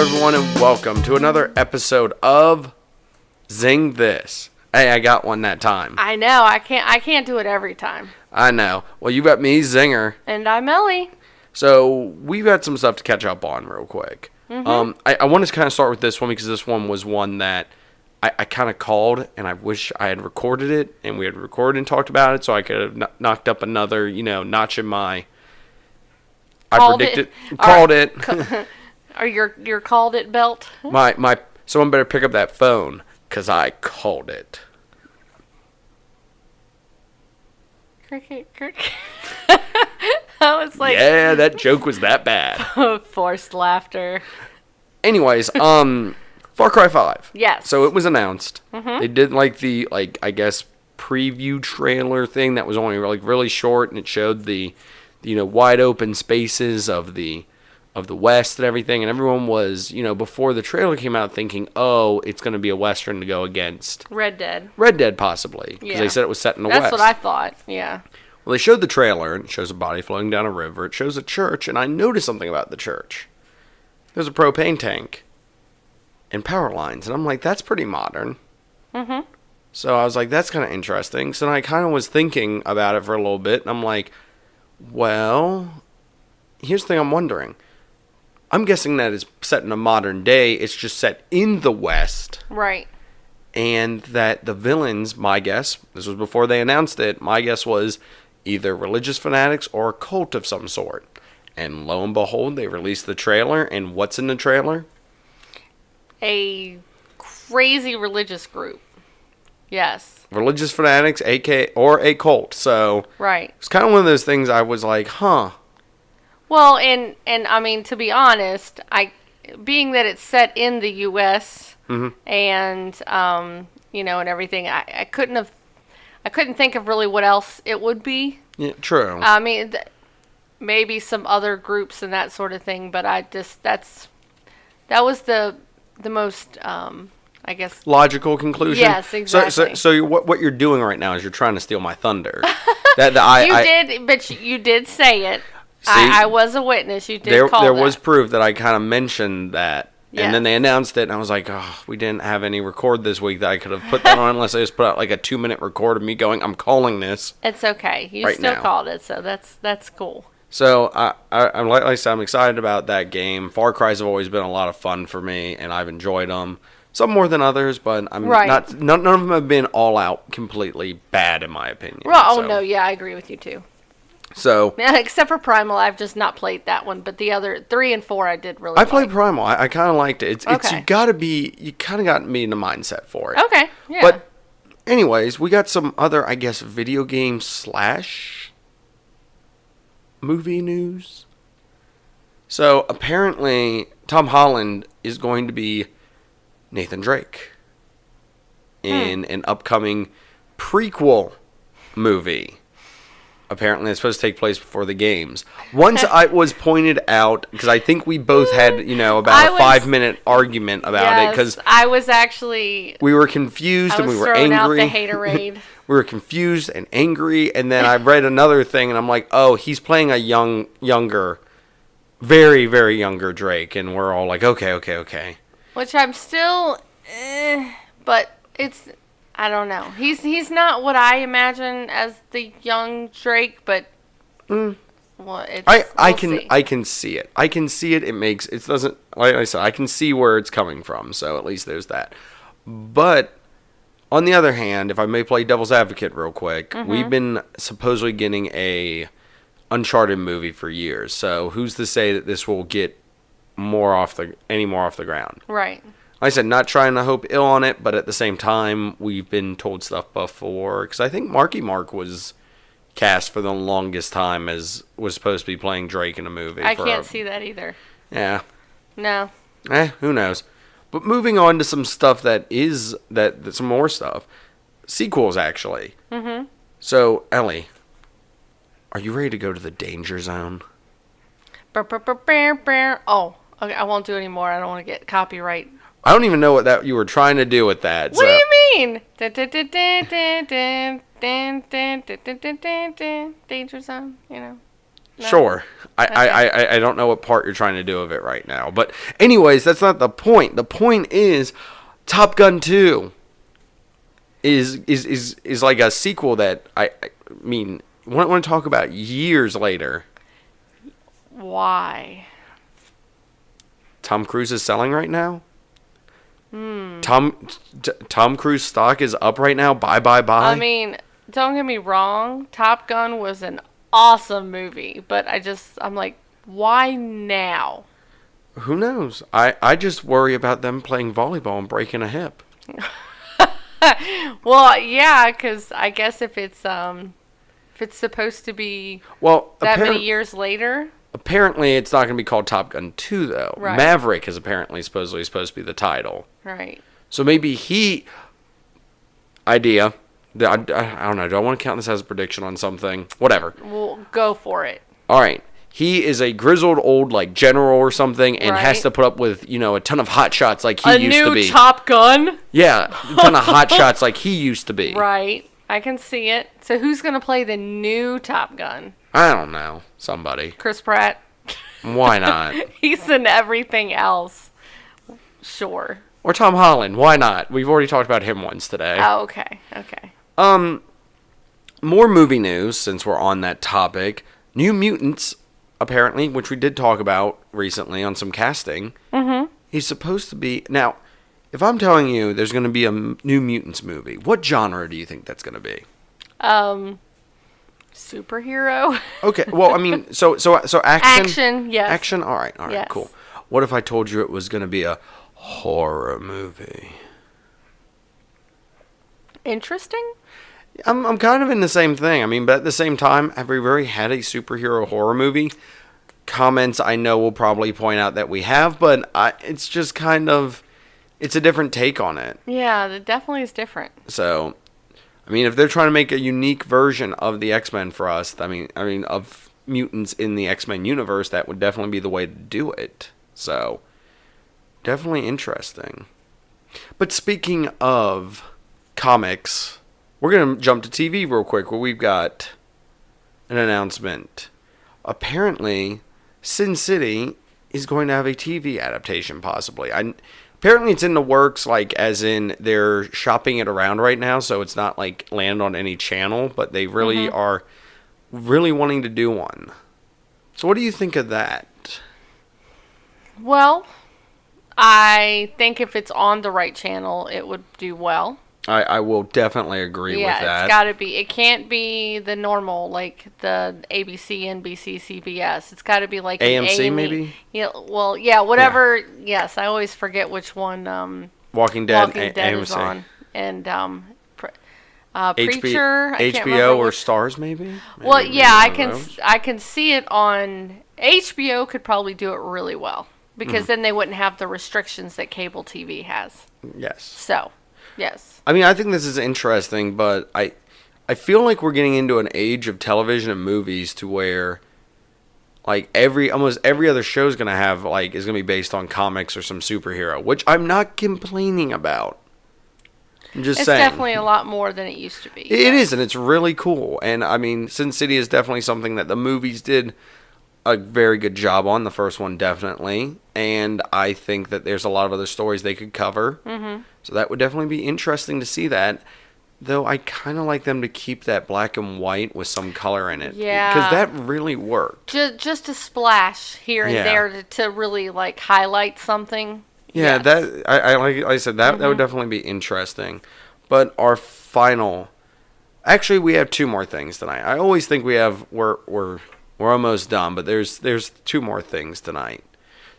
everyone, and welcome to another episode of Zeng This. Hey, I got one that time. I know. I can't do it every time. I know. Well, you got me, Zenger. And I'm Ellie. So, we've got some stuff to catch up on real quick. Mm-hmm. I want to kind of start with this one because this one was one that I kind of called, and I wish I had recorded it, and we had recorded and talked about it, so I could have knocked up another, notch in my... Called it. Or your called it belt? Someone better pick up that phone, because I called it. Cricket. I was like... Yeah, that joke was that bad. Forced laughter. Anyways, Far Cry 5. Yes. So it was announced. Mm-hmm. They did the I guess preview trailer thing that was only really short, and it showed the wide open spaces of the West and everything, and everyone was, before the trailer came out thinking, oh, it's going to be a Western to go against Red Dead. Red Dead, possibly, because they said it was set in the West. That's what I thought, yeah. Well, they showed the trailer, and it shows a body floating down a river. It shows a church, and I noticed something about the church. There's a propane tank and power lines, and I'm like, that's pretty modern. Mm-hmm. So I was like, that's kind of interesting. So then I kind of was thinking about it for a little bit, and I'm like, well, here's the thing I'm wondering. I'm guessing that it's set in a modern day. It's just set in the West. Right. And that the villains, my guess, this was before they announced it, my guess was either religious fanatics or a cult of some sort. And lo and behold, they released the trailer. And what's in the trailer? A crazy religious group. Yes. Religious fanatics, or a cult. So right. It's kind of one of those things I was like, huh. Well, and I mean, to be honest, being that it's set in the U.S. Mm-hmm. and and everything, I couldn't think of really what else it would be. Yeah, true. I mean, maybe some other groups and that sort of thing, but that was the most I guess logical conclusion. Yes, exactly. So what you're doing right now is you're trying to steal my thunder. You did say it. See, I was a witness. You did call there that. was proof that I kind of mentioned that. Yes. And then they announced it, and I was like, oh, we didn't have any record this week that I could have put that on unless I just put out a 2-minute record of me going, I'm calling this. It's okay. You right still now. Called it, so that's cool. So, I'm like I said, I'm excited about that game. Far Cry's have always been a lot of fun for me, and I've enjoyed them. Some more than others, but none of them have been all out completely bad, in my opinion. Well, no, yeah, I agree with you, too. So, yeah, except for Primal, I've just not played that one. But the other 3 and 4, I did really. I played Primal. I kind of liked it. Okay. You kind of got to be in the mindset for it. Okay. Yeah. But, anyways, we got some other, I guess, video game / movie news. So apparently, Tom Holland is going to be Nathan Drake in an upcoming prequel movie. Apparently, it's supposed to take place before the games. Once I was pointed out, because I think we both had, about a 5-minute argument about it. Because I was actually... We were confused and we were angry. I was throwing out the haterade. We were confused and angry. And then I read another thing, and I'm like, oh, he's playing a younger, very, very younger Drake. And we're all like, okay. Which I'm still... but it's... I don't know. He's not what I imagine as the young Drake, but well, it's I can see it. I can see it. It doesn't, like I said, I can see where it's coming from. So at least there's that. But on the other hand, if I may play devil's advocate real quick, we've been supposedly getting a Uncharted movie for years. So who's to say that this will get any more off the ground? Right. Like I said, not trying to hope ill on it, but at the same time, we've been told stuff before. Because I think Marky Mark was cast for the longest time as was supposed to be playing Drake in a movie. I can't see that either. Yeah. No. Who knows? But moving on to some stuff some more stuff. Sequels, actually. Mm-hmm. So, Ellie, are you ready to go to the danger zone? Oh, okay, I won't do any more. I don't want to get copyright. I don't even know what you were trying to do with that. What do you mean? Danger zone, Sure. I don't know what part you're trying to do of it right now. But anyways, that's not the point. The point is Top Gun 2 is like a sequel that I mean, want to talk about years later. Why? Tom Cruise is selling right now? Tom Cruise stock is up right now. Buy. I mean, don't get me wrong. Top Gun was an awesome movie, but I'm like, why now? Who knows? I just worry about them playing volleyball and breaking a hip. Well, yeah, because I guess if it's supposed to be that many years later. Apparently, it's not going to be called Top Gun 2, though. Right. Maverick is apparently supposedly supposed to be the title. Right. So maybe idea. I don't know. Do I want to count this as a prediction on something? Whatever. Well, go for it. All right. He is a grizzled old general or something, and has to put up with a ton of hot shots like he used to be. A new Top Gun. Yeah, a ton of hot shots like he used to be. Right. I can see it. So who's going to play the new Top Gun? I don't know. Somebody. Chris Pratt. Why not? He's in everything else. Sure. Or Tom Holland. Why not? We've already talked about him once today. Oh, okay. Okay. More movie news since we're on that topic. New Mutants, apparently, which we did talk about recently on some casting. Mm-hmm. He's supposed to be... Now, if I'm telling you there's going to be a New Mutants movie, what genre do you think that's going to be? Superhero. Okay, well, I mean, so action. Action, yes. Action. All right, yes. Cool. What if I told you it was going to be a horror movie? Interesting. I'm kind of in the same thing. I mean, but at the same time, have we really had a superhero horror movie? Comments I know will probably point out that we have, but it's just kind of, it's a different take on it. Yeah, it definitely is different. So, I mean, if they're trying to make a unique version of the X-Men for us, I mean, of mutants in the X-Men universe, that would definitely be the way to do it. So, definitely interesting. But speaking of comics, we're going to jump to TV real quick, where we've got an announcement. Apparently, Sin City is going to have a TV adaptation, possibly. Apparently, it's in the works, as in they're shopping it around right now, so it's not, land on any channel, but they really are really wanting to do one. So what do you think of that? Well, I think if it's on the right channel, it would do well. I will definitely agree with that. Yeah, it's got to be. It can't be the normal, the ABC, NBC, CBS. It's got to be AMC, maybe? Yeah, well, yeah, whatever. Yeah. Yes, I always forget which one Walking Dead is on. And Preacher. HBO or Stars, maybe? Well, yeah, I can see it on HBO. Could probably do it really well because then they wouldn't have the restrictions that cable TV has. Yes. So, yes. I mean, I think this is interesting, but I feel like we're getting into an age of television and movies to where almost every other show is going to have is going to be based on comics or some superhero, which I'm not complaining about. I'm just saying. It's definitely a lot more than it used to be. It is, and it's really cool. And I mean, Sin City is definitely something that the movies did a very good job on. The first one, definitely. And I think that there's a lot of other stories they could cover. Mm-hmm. So that would definitely be interesting to see that. Though I kind of like them to keep that black and white with some color in it. Yeah. Because that really worked. Just a splash here and there to really highlight something. Yeah, yes. Like I said, that would definitely be interesting. But our final... Actually, we have two more things tonight. I always think we're almost done, but there's two more things tonight.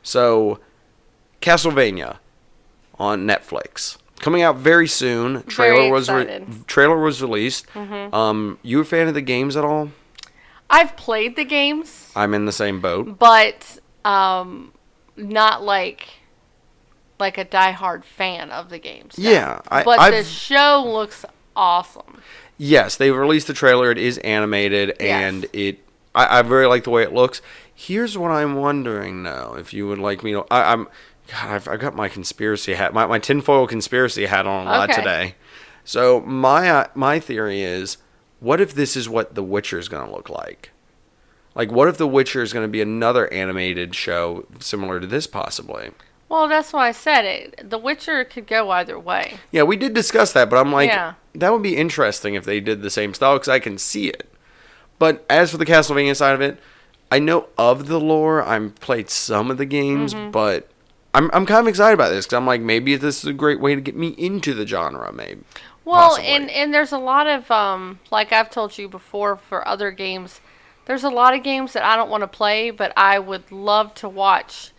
So, Castlevania on Netflix. Coming out very soon. Trailer was released. Mm-hmm. You a fan of the games at all? I've played the games. I'm in the same boat. But not like a diehard fan of the games. No. Yeah. But the show looks awesome. Yes, they released the trailer. It is animated, and I very like the way it looks. Here's what I'm wondering, though, if you would like me to... I've got my conspiracy hat, my tinfoil conspiracy hat on a lot today. So my theory is, what if this is what The Witcher's going to look like? Like, what if The Witcher is going to be another animated show similar to this, possibly? Well, that's why I said it. The Witcher could go either way. Yeah, we did discuss that, but I'm like, Yeah. that would be interesting if they did the same style, because I can see it. But as for the Castlevania side of it, I know of the lore. I've played some of the games, but I'm kind of excited about this, because I'm like, maybe this is a great way to get me into the genre, maybe. Well, possibly. and there's a lot of, like I've told you before for other games, there's a lot of games that I don't want to play, but I would love to watch.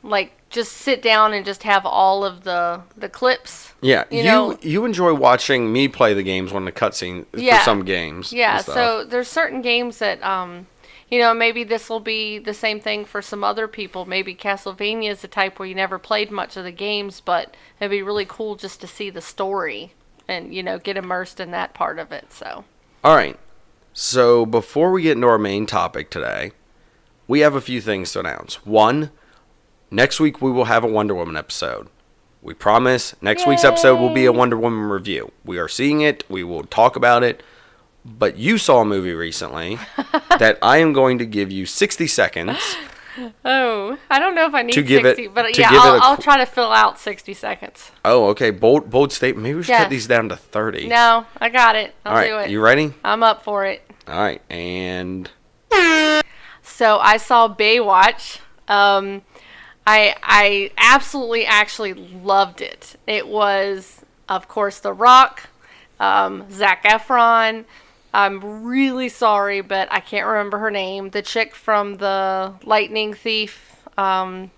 Like, just sit down and just have all of the clips. Yeah, You know? you enjoy watching me play the games when the cutscene Yeah. for some games. Yeah, and stuff. so there's certain games that, you know, maybe this will be the same thing for some other people. Maybe Castlevania is the type where you never played much of the games, but it'd be really cool just to see the story and, you know, get immersed in that part of it, so. All right. So before we get into our main topic today, we have a few things to announce. One, next week we will have a Wonder Woman episode. We promise next week's episode will be a Wonder Woman review. We are seeing it. We will talk about it. But you saw a movie recently that I am going to give you 60 seconds. Oh, I don't know if I need To give 60, it- but to yeah, give it I'll try to fill out 60 seconds. Oh, okay. Bold statement. Maybe we should Yeah. cut these down to 30. No, I got it. I'll All do right. it. You ready? I'm up for it. All right. And So I saw Baywatch. I absolutely actually loved it. It was, of course, The Rock, Zac Efron. I'm really sorry, but I can't remember her name. The chick from the Lightning Thief. I'm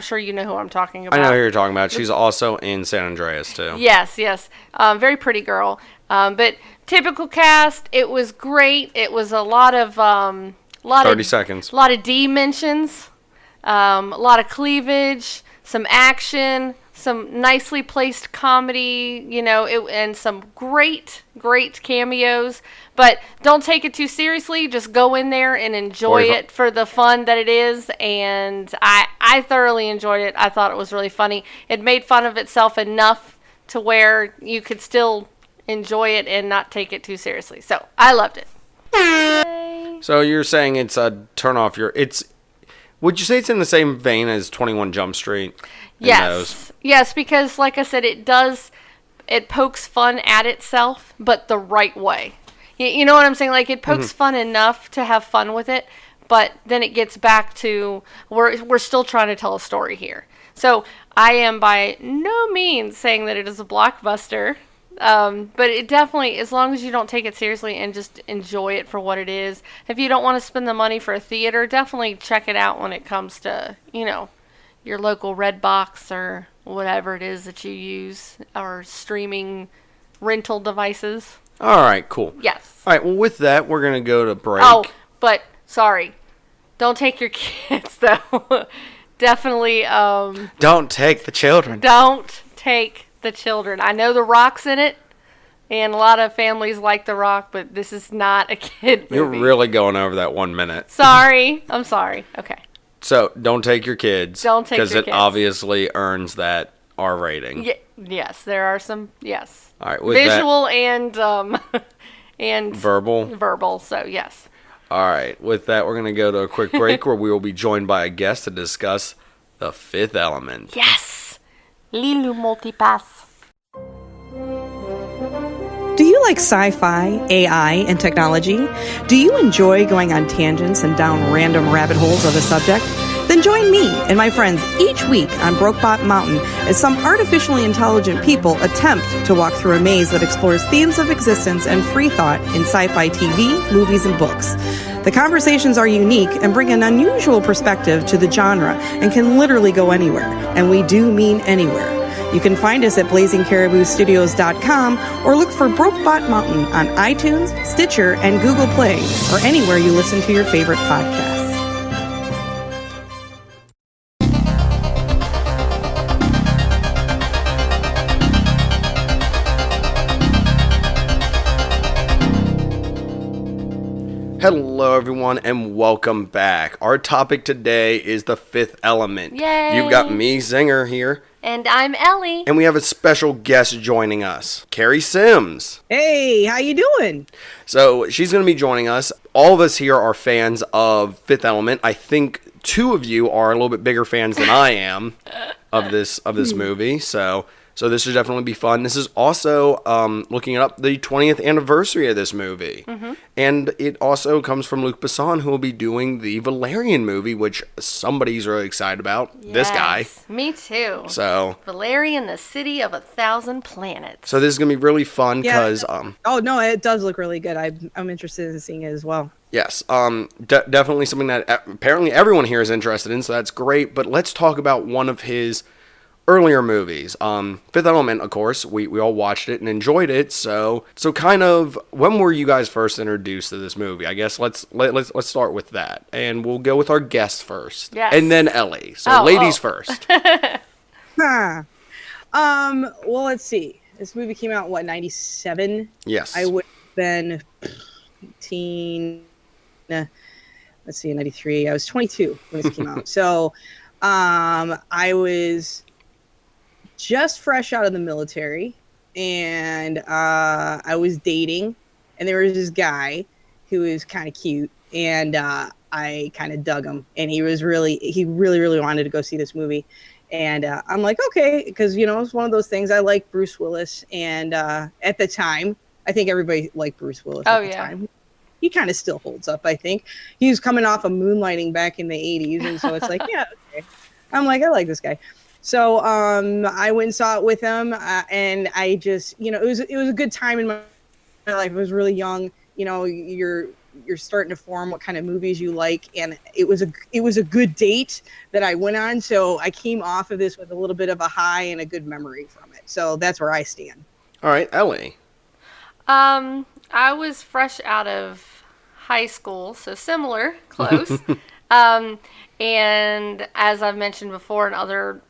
sure you know who I'm talking about. I know who you're talking about. She's also in San Andreas, too. Yes, yes. Very pretty girl. But typical cast. It was great. It was a lot of 30 seconds. A lot of D mentions. A lot of cleavage, some action, some nicely placed comedy, you know, and some great cameos. But don't take it too seriously. Just go in there and enjoy it for the fun that it is. And I thoroughly enjoyed it. I thought it was really funny. It made fun of itself enough to where you could still enjoy it and not take it too seriously. So I loved it. So you're saying it's a turn off your... Would you say it's in the same vein as 21 Jump Street? Yes. Yes, because like I said, it pokes fun at itself, but the right way. You know what I'm saying? Like, it pokes fun enough to have fun with it, but then it gets back to, we're still trying to tell a story here. So I am by no means saying that it is a blockbuster, but it definitely, as long as you don't take it seriously and just enjoy it for what it is. If you don't want to spend the money for a theater, definitely check it out when it comes to, you know, your local Redbox or whatever it is that you use, or streaming rental devices. All right, cool. Yes. All right, well, with that, we're going to go to break. Oh, but, sorry. Don't take your kids, though. Definitely, Don't take the children. don't take the children. I know The Rock's in it, and a lot of families like The Rock, but this is not a kid movie. You're really going over that 1 minute. Sorry. I'm sorry. Okay. So, don't take your kids. Don't take your Because it kids. obviously earns that R rating. Yes, there are some, yes. All right, with Visual and, and verbal. so yes. All right, with that, we're going to go to a quick break where we will be joined by a guest to discuss The Fifth Element. Yes. Lilu Multipass. Do you like sci-fi, AI, and technology? Do you enjoy going on tangents and down random rabbit holes of a subject? Then join me and my friends each week on Brokebot Mountain as some artificially intelligent people attempt to walk through a maze that explores themes of existence and free thought in sci-fi TV, movies, and books. The conversations are unique and bring an unusual perspective to the genre and can literally go anywhere. And we do mean anywhere. You can find us at blazingcariboustudios.com or look for Brokebot Mountain on iTunes, Stitcher, and Google Play, or anywhere you listen to your favorite podcasts. Hello, everyone, and welcome back. Our topic today is The Fifth Element. Yay! You've got me, Zenger, here. And I'm Ellie. And we have a special guest joining us, Kari Simms. Hey, how you doing? So she's going to be joining us. All of us here are fans of Fifth Element. I think two of you are a little bit bigger fans than I am of this movie. So this should definitely be fun. This is also looking up the 20th anniversary of this movie. Mm-hmm. And it also comes from Luc Besson, who will be doing the Valerian movie, which somebody's really excited about. Yes, this guy. Me too. So Valerian, the city of 1,000 planets. So this is going to be really fun because... oh, no, it does look really good. I'm interested in seeing it as well. Yes, definitely something that apparently everyone here is interested in, so that's great. But let's talk about one of his earlier movies. Fifth Element, of course, we all watched it and enjoyed it. So kind of, when were you guys first introduced to this movie? I guess let's start with that, and we'll go with our guest first, yes. And then Ellie. So ladies first. Well, let's see. This movie came out, 97? Yes. I would have been 18. Let's see, 93. I was 22 when this came out. So I was just fresh out of the military, and I was dating, and there was this guy who was kind of cute, and I kind of dug him, and he really wanted to go see this movie. And I'm like, okay, because, it's one of those things. I like Bruce Willis, and at the time, I think everybody liked Bruce Willis at the time. He kind of still holds up, I think. He was coming off of Moonlighting back in the 80s, and so it's like, yeah, okay. I'm like, I like this guy. So I went and saw it with him, and I just, it was a good time in my life. I was really young. You're starting to form what kind of movies you like, and it was a good date that I went on. So I came off of this with a little bit of a high and a good memory from it. So that's where I stand. All right, Ellie. I was fresh out of high school, so similar, close. And as I've mentioned before in other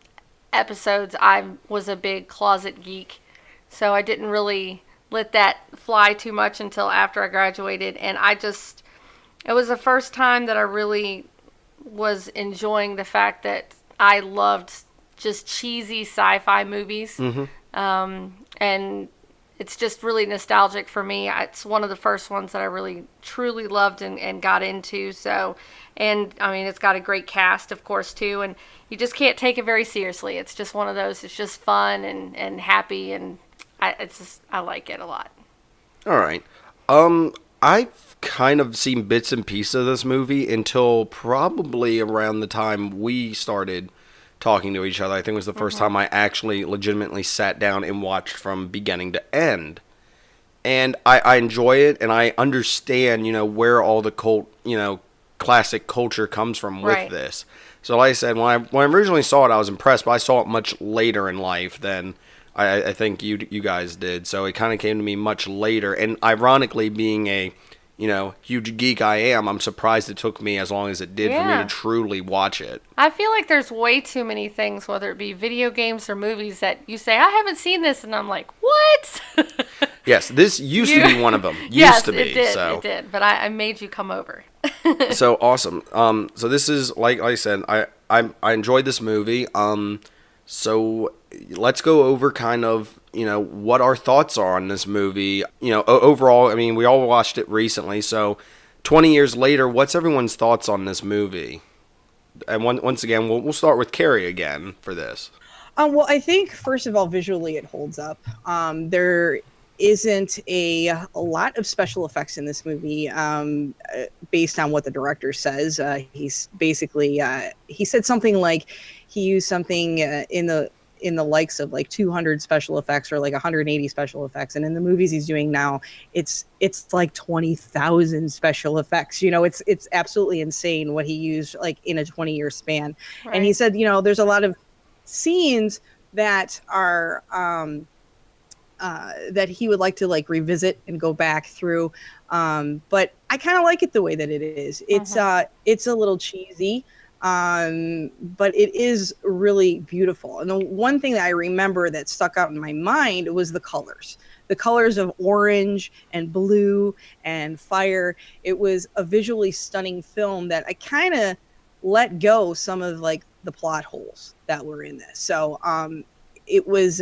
episodes, I was a big closet geek, so I didn't really let that fly too much until after I graduated. And it was the first time that I really was enjoying the fact that I loved just cheesy sci-fi movies. Mm-hmm. And it's just really nostalgic for me. It's one of the first ones that I really, truly loved and got into. So, and I mean, it's got a great cast, of course, too. And you just can't take it very seriously. It's just one of those. It's just fun and happy, and I like it a lot. All right. I've kind of seen bits and pieces of this movie until probably around the time we started talking to each other. I think it was the first time I actually legitimately sat down and watched from beginning to end. And I enjoy it, and I understand, where all the classic culture comes from with this. So like I said, when I originally saw it, I was impressed, but I saw it much later in life than I think you guys did. So it kind of came to me much later. And ironically, being a huge geek I'm surprised it took me as long as it did for me to truly watch it. I feel like there's way too many things, whether it be video games or movies, that you say, I haven't seen this, and I'm like, what? Yes, this used to be one of them. It did, but I made you come over. So awesome. So this is, like I said, I enjoyed this movie. So let's go over kind of, what our thoughts are on this movie. Overall, I mean, we all watched it recently. So 20 years later, what's everyone's thoughts on this movie? And once again, we'll start with Kari again for this. Well, I think, first of all, visually it holds up. There isn't a lot of special effects in this movie, based on what the director says. He's basically, he said something like he used something in the likes of like 200 special effects or like 180 special effects, and in the movies he's doing now, it's like 20,000 special effects. It's absolutely insane what he used like in a 20-year span. Right. And he said, there's a lot of scenes that are that he would like to like revisit and go back through, but I kind of like it the way that it is. It's a little cheesy. But it is really beautiful. And the one thing that I remember that stuck out in my mind was the colors of orange and blue and fire. It was a visually stunning film that I kind of let go some of like the plot holes that were in this. So it was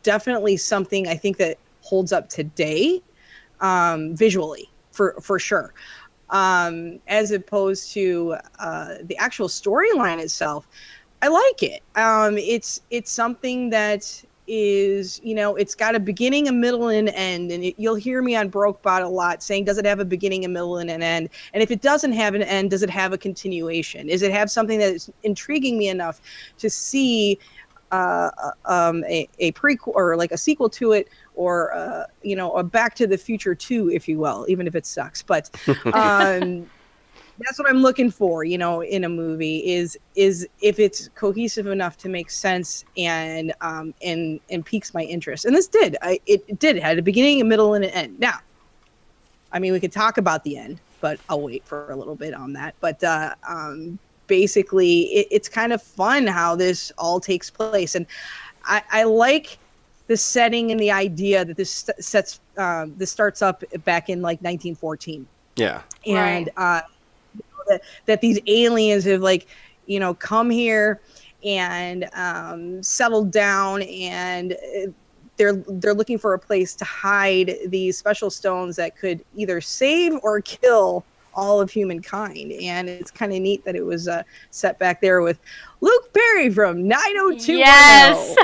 definitely something I think that holds up today, visually for sure. As opposed to the actual storyline itself, I like it. It's something that is, it's got a beginning, a middle, and an end. And you'll hear me on Brokebot a lot saying, does it have a beginning, a middle, and an end? And if it doesn't have an end, does it have a continuation? Does it have something that is intriguing me enough to see a prequel or like a sequel to it, or a Back to the Future 2, if you will, even if it sucks. But that's what I'm looking for, in a movie is if it's cohesive enough to make sense and piques my interest. And this did. It did. It had a beginning, a middle, and an end. Now, I mean, we could talk about the end, but I'll wait for a little bit on that. But basically, it's kind of fun how this all takes place. And I like the setting and the idea that this starts up back in like 1914. Yeah. And that these aliens have come here and settled down, and they're looking for a place to hide these special stones that could either save or kill all of humankind. And it's kind of neat that it was set back there with Luke Perry from 90210. Yes.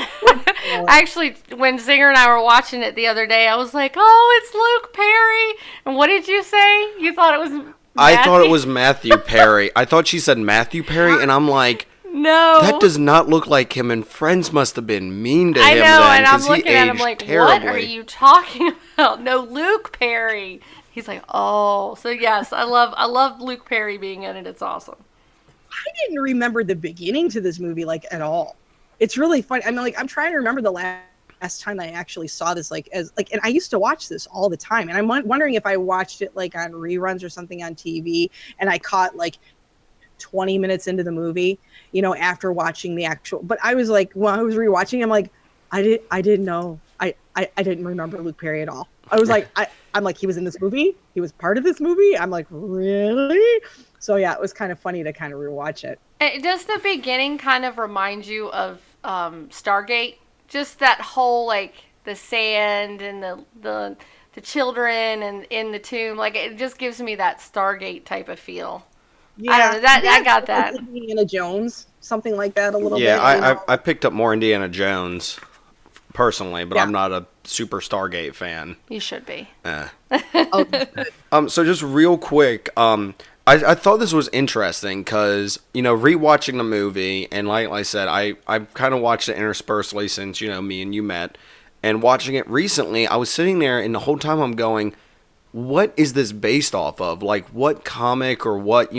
Actually, when Zenger and I were watching it the other day, I was like, oh, it's Luke Perry. And what did you say? You thought it was Matthew? I thought it was Matthew Perry. I thought she said Matthew Perry, and I'm like, no. That does not look like him, and Friends must have been mean to him then. I know, and I'm he looking at him like, terribly. what are you talking about? No, Luke Perry. He's like, oh. So, yes, I love Luke Perry being in it. It's awesome. I didn't remember the beginning to this movie, at all. It's really funny. I mean, I'm trying to remember the last time I actually saw this, and I used to watch this all the time. And I'm wondering if I watched it, on reruns or something on TV, and I caught, 20 minutes into the movie, after watching the actual. But I was when I was rewatching, I'm like, I didn't know. I didn't remember Luke Perry at all. I was I'm like, he was in this movie? He was part of this movie? I'm like, really? So, yeah, it was kind of funny to kind of rewatch it. Does the beginning kind of remind you of Stargate? Just that whole, the sand and the children and in the tomb. It just gives me that Stargate type of feel. Yeah, I don't know. I got that. Indiana Jones, something like that a little bit. Yeah, I picked up more Indiana Jones personally, but yeah. I'm not a super Stargate fan. You should be. So just real quick, I thought this was interesting because, rewatching the movie, and like I said, I've kind of watched it interspersely since, me and you met, and watching it recently, I was sitting there, and the whole time I'm going, what is this based off of? What comic or what,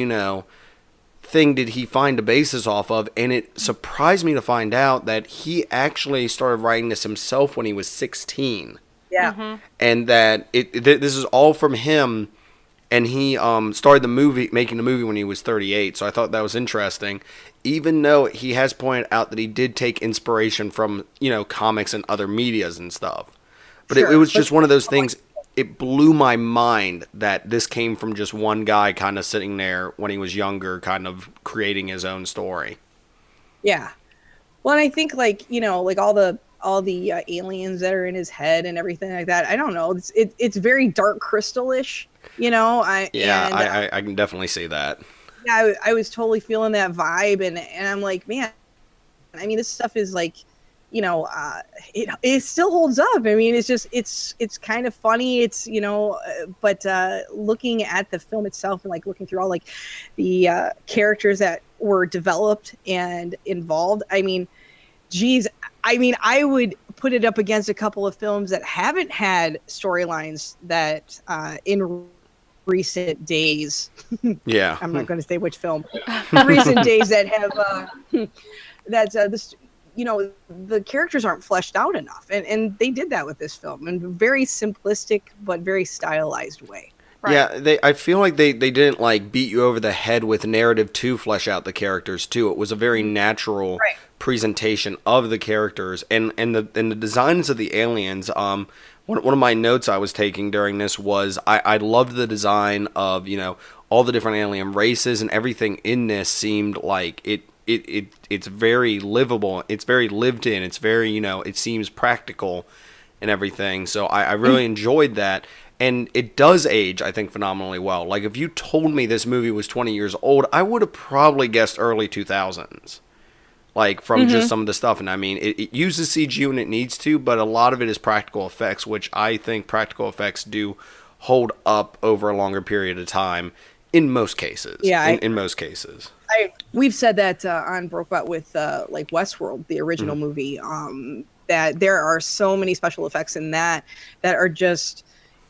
thing did he find a basis off of? And it surprised me to find out that he actually started writing this himself when he was 16. Yeah. Mm-hmm. And that this is all from him, and he started making the movie when he was 38. So I thought that was interesting, even though he has pointed out that he did take inspiration from, comics and other medias and stuff. But sure. it was just one of those things. It blew my mind that this came from just one guy kind of sitting there when he was younger, kind of creating his own story. Yeah. Well, and I think all the aliens that are in his head and everything like that. I don't know. It's very Dark Crystal-ish, I can definitely see that. Yeah, I was totally feeling that vibe, and I'm like, man, I mean, this stuff is it still holds up. I mean, it's kind of funny. It's, but looking at the film itself and looking through all the characters that were developed and involved. I mean, geez, I would put it up against a couple of films that haven't had storylines that in recent days. Yeah. I'm not going to say which film. Recent days that have this. The characters aren't fleshed out enough. And they did that with this film in a very simplistic but very stylized way. Right. Yeah, I feel like they didn't like beat you over the head with narrative to flesh out the characters too. It was a very natural presentation of the characters and the designs of the aliens. One of my notes I was taking during this was I loved the design of, you know, all the different alien races, and everything in this seemed like it's very livable. It's very lived in. It's very, you know, it seems practical and everything. So I really enjoyed that. And it does age, I think, phenomenally well. Like, if you told me this movie was 20 years old, I would have probably guessed early 2000s. Like, from just some of the stuff. And, I mean, it uses CG when it needs to, but a lot of it is practical effects, which I think practical effects do hold up over a longer period of time in most cases. Yeah. In most cases. We've said that on Brokebot with, like, Westworld, the original movie, that there are so many special effects in that are just...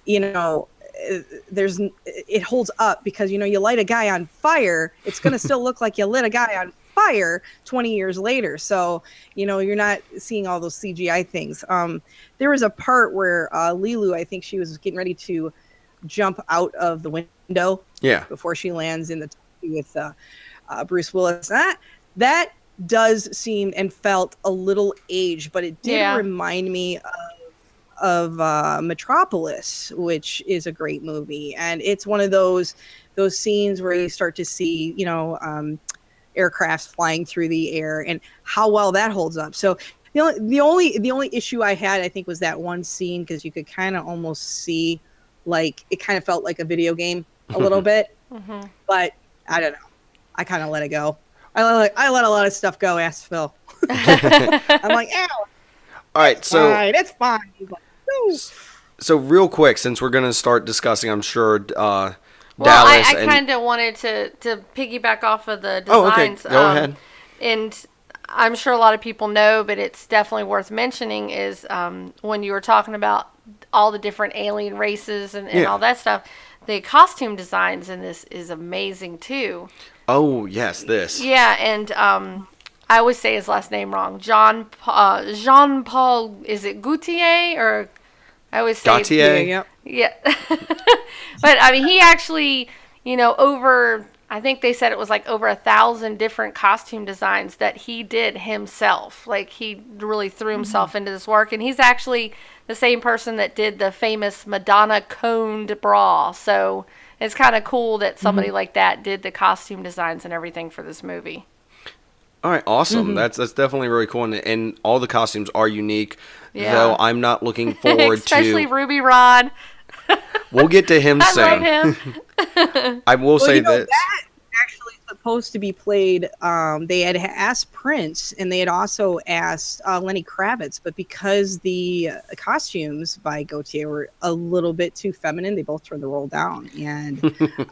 You know, it holds up because, you know, you light a guy on fire, it's going to still look like you lit a guy on fire 20 years later. So, you know, you're not seeing all those CGI things. There was a part where Lilu, I think she was getting ready to jump out of the window before she lands in the taxi with Bruce Willis. That does seem and felt a little aged, but it did remind me of Metropolis, which is a great movie, and it's one of those scenes where you start to see, you know, aircrafts flying through the air and how well that holds up. So the only issue I had, I think, was that one scene, because you could kind of almost see, like, it kind of felt like a video game a little bit, but I don't know. I kind of let it go. I let a lot of stuff go. Ask Phil. I'm like, ow. All right, so it's fine. He's like, no. So real quick, since we're gonna start discussing, I'm sure Dallas. I kind of wanted to piggyback off of the designs. Oh, okay. Go ahead. And I'm sure a lot of people know, but it's definitely worth mentioning is when you were talking about all the different alien races and all that stuff, the costume designs in this is amazing too. Oh yes, this. Yeah, and I always say his last name wrong. Jean Paul, is it Gaultier or I always say Gaultier? Yeah. But I mean, he actually, you know, I think they said it was like over 1,000 different costume designs that he did himself. Like, he really threw himself into this work, and he's actually the same person that did the famous Madonna coned bra. So it's kind of cool that somebody like that did the costume designs and everything for this movie. All right, awesome. That's definitely really cool, and all the costumes are unique. Though I'm not looking forward especially Ruby Rod. We'll get to him soon. I love him. I will say this. That actually supposed to be played. They had asked Prince, and they had also asked Lenny Kravitz, but because the costumes by Gaultier were a little bit too feminine, they both turned the role down. And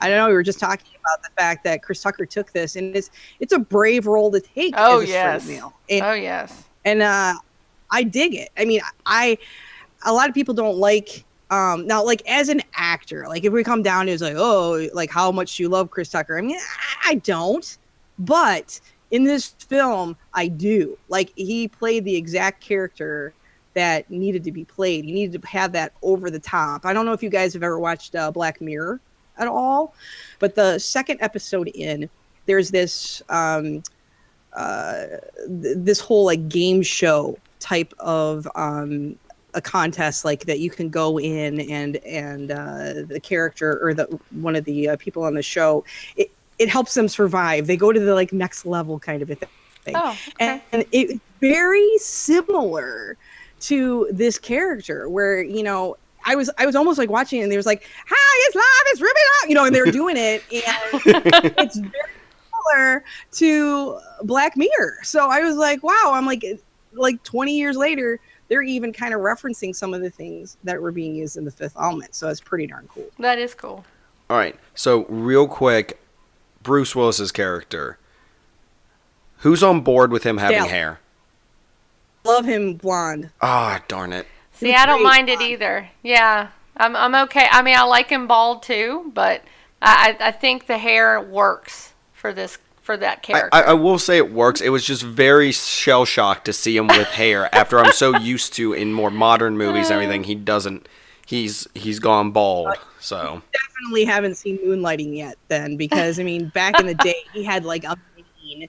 I don't know. We were just talking about the fact that Chris Tucker took this, and it's a brave role to take. Oh as a yes. straight male. And I dig it. I mean, a lot of people don't like. Now, like, as an actor, like, if we come down to it's like, oh, like, how much you love Chris Tucker? I mean, I don't, but in this film, I do. Like, he played the exact character that needed to be played. He needed to have that over the top. I don't know if you guys have ever watched Black Mirror at all, but the second episode there's this this whole, like, game show type of a contest, like, that you can go in and the character or one of the people on the show, it helps them survive. They go to the, like, next level kind of a thing. Oh, okay. And it's very similar to this character where, you know, I was almost like watching it and there was like, hi, it's live, it's Ruby Live, you know, and they're doing it, and it's very similar to Black Mirror. So I was like, wow, I'm like 20 years later, they're even kind of referencing some of the things that were being used in The Fifth Element. So it's pretty darn cool. That is cool. All right. So real quick, Bruce Willis's character. Who's on board with him having hair? Love him blonde. Ah, darn it. See, I don't mind it either. Yeah, I'm okay. I mean, I like him bald too, but I think the hair works for that character. I will say it works. It was just very shell-shocked to see him with hair after I'm so used to in more modern movies and everything. he's gone bald. So Definitely haven't seen Moonlighting yet then, because I mean, back in the day he had like a mane.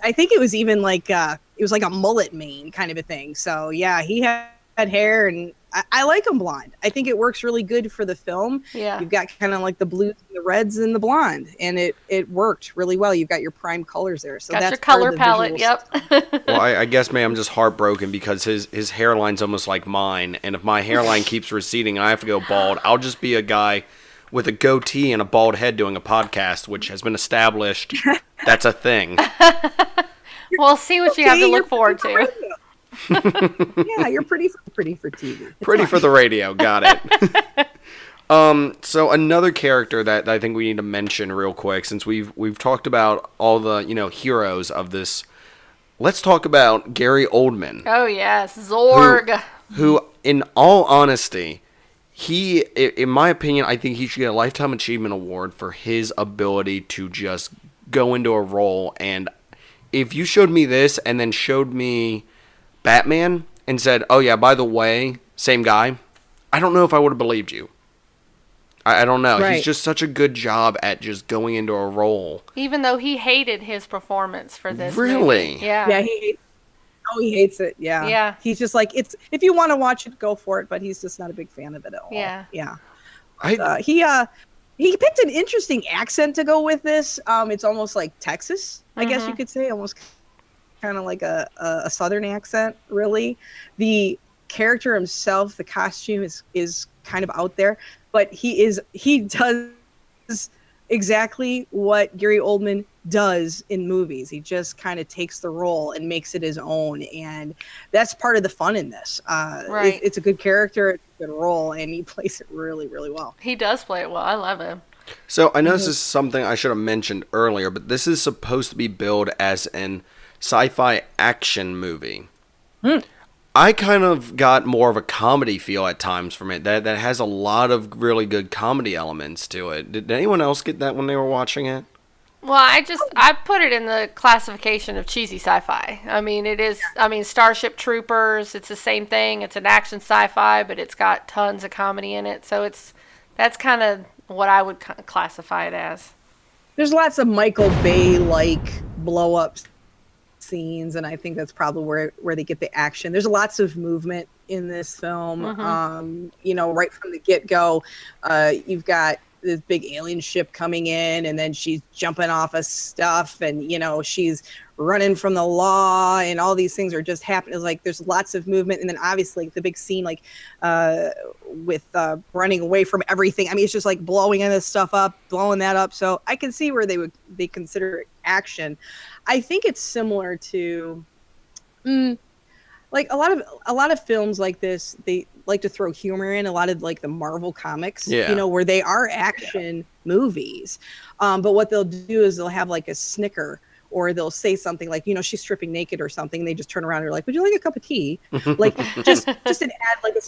I think it was even like it was like a mullet mane kind of a thing. So yeah, he had hair, and I like him blonde. I think it works really good for the film. Yeah. You've got kind of like the blues and the reds and the blonde, and it worked really well. You've got your prime colors there. So Got that's your color part of the palette. visual Yep. well, I guess maybe I'm just heartbroken because his hairline's almost like mine, and if my hairline keeps receding and I have to go bald, I'll just be a guy with a goatee and a bald head doing a podcast, which has been established. That's a thing. Well, see what you have to look forward to. Yeah, you're pretty for TV. It's Pretty fine. for the radio. Got it. So another character that I think we need to mention real quick, since we've talked about all the heroes of this, let's talk about Gary Oldman. Oh yes, Zorg. Who in all honesty, he, in my opinion, I think he should get a Lifetime Achievement Award for his ability to just go into a role. And if you showed me this and then showed me Batman and said, oh yeah, by the way, same guy, I don't know if I would have believed you. I don't know. Right. He's just such a good job at just going into a role. Even though he hated his performance for this Really? movie. Yeah. Yeah, he hates it. Yeah. Yeah. He's just like, it's, if you want to watch it, go for it, but he's just not a big fan of it at all. Yeah. Yeah. I He picked an interesting accent to go with this. It's almost like Texas, I guess you could say, almost kind of like a southern accent, really. The character himself, the costume is kind of out there, but he does exactly what Gary Oldman does in movies. He just kind of takes the role and makes it his own, and that's part of the fun in this. Right. It's a good character, it's a good role, and he plays it really, really well. He does play it well. I love him. So I know this is something I should have mentioned earlier, but this is supposed to be billed as an sci-fi action movie. I kind of got more of a comedy feel at times from it. That has a lot of really good comedy elements to it. Did anyone else get that when they were watching it? Well, I put it in the classification of cheesy sci-fi. I mean, it is. I mean, Starship Troopers. It's the same thing. It's an action sci-fi, but it's got tons of comedy in it. So that's kind of what I would classify it as. There's lots of Michael Bay-like blow-ups scenes, and I think that's probably where they get the action. There's lots of movement in this film. Right from the get-go, you've got this big alien ship coming in, and then she's jumping off of stuff, and she's running from the law, and all these things are just happening. It's like there's lots of movement, and then obviously the big scene, like with running away from everything. I mean, it's just like blowing this stuff up, blowing that up. So I can see where they consider it action. I think it's similar to like a lot of films like this. They like to throw humor in, a lot of like the Marvel comics, where they are action movies. But what they'll do is they'll have like a snicker, or they'll say something like, she's stripping naked or something. And they just turn around and they're like, would you like a cup of tea? Like just to add like a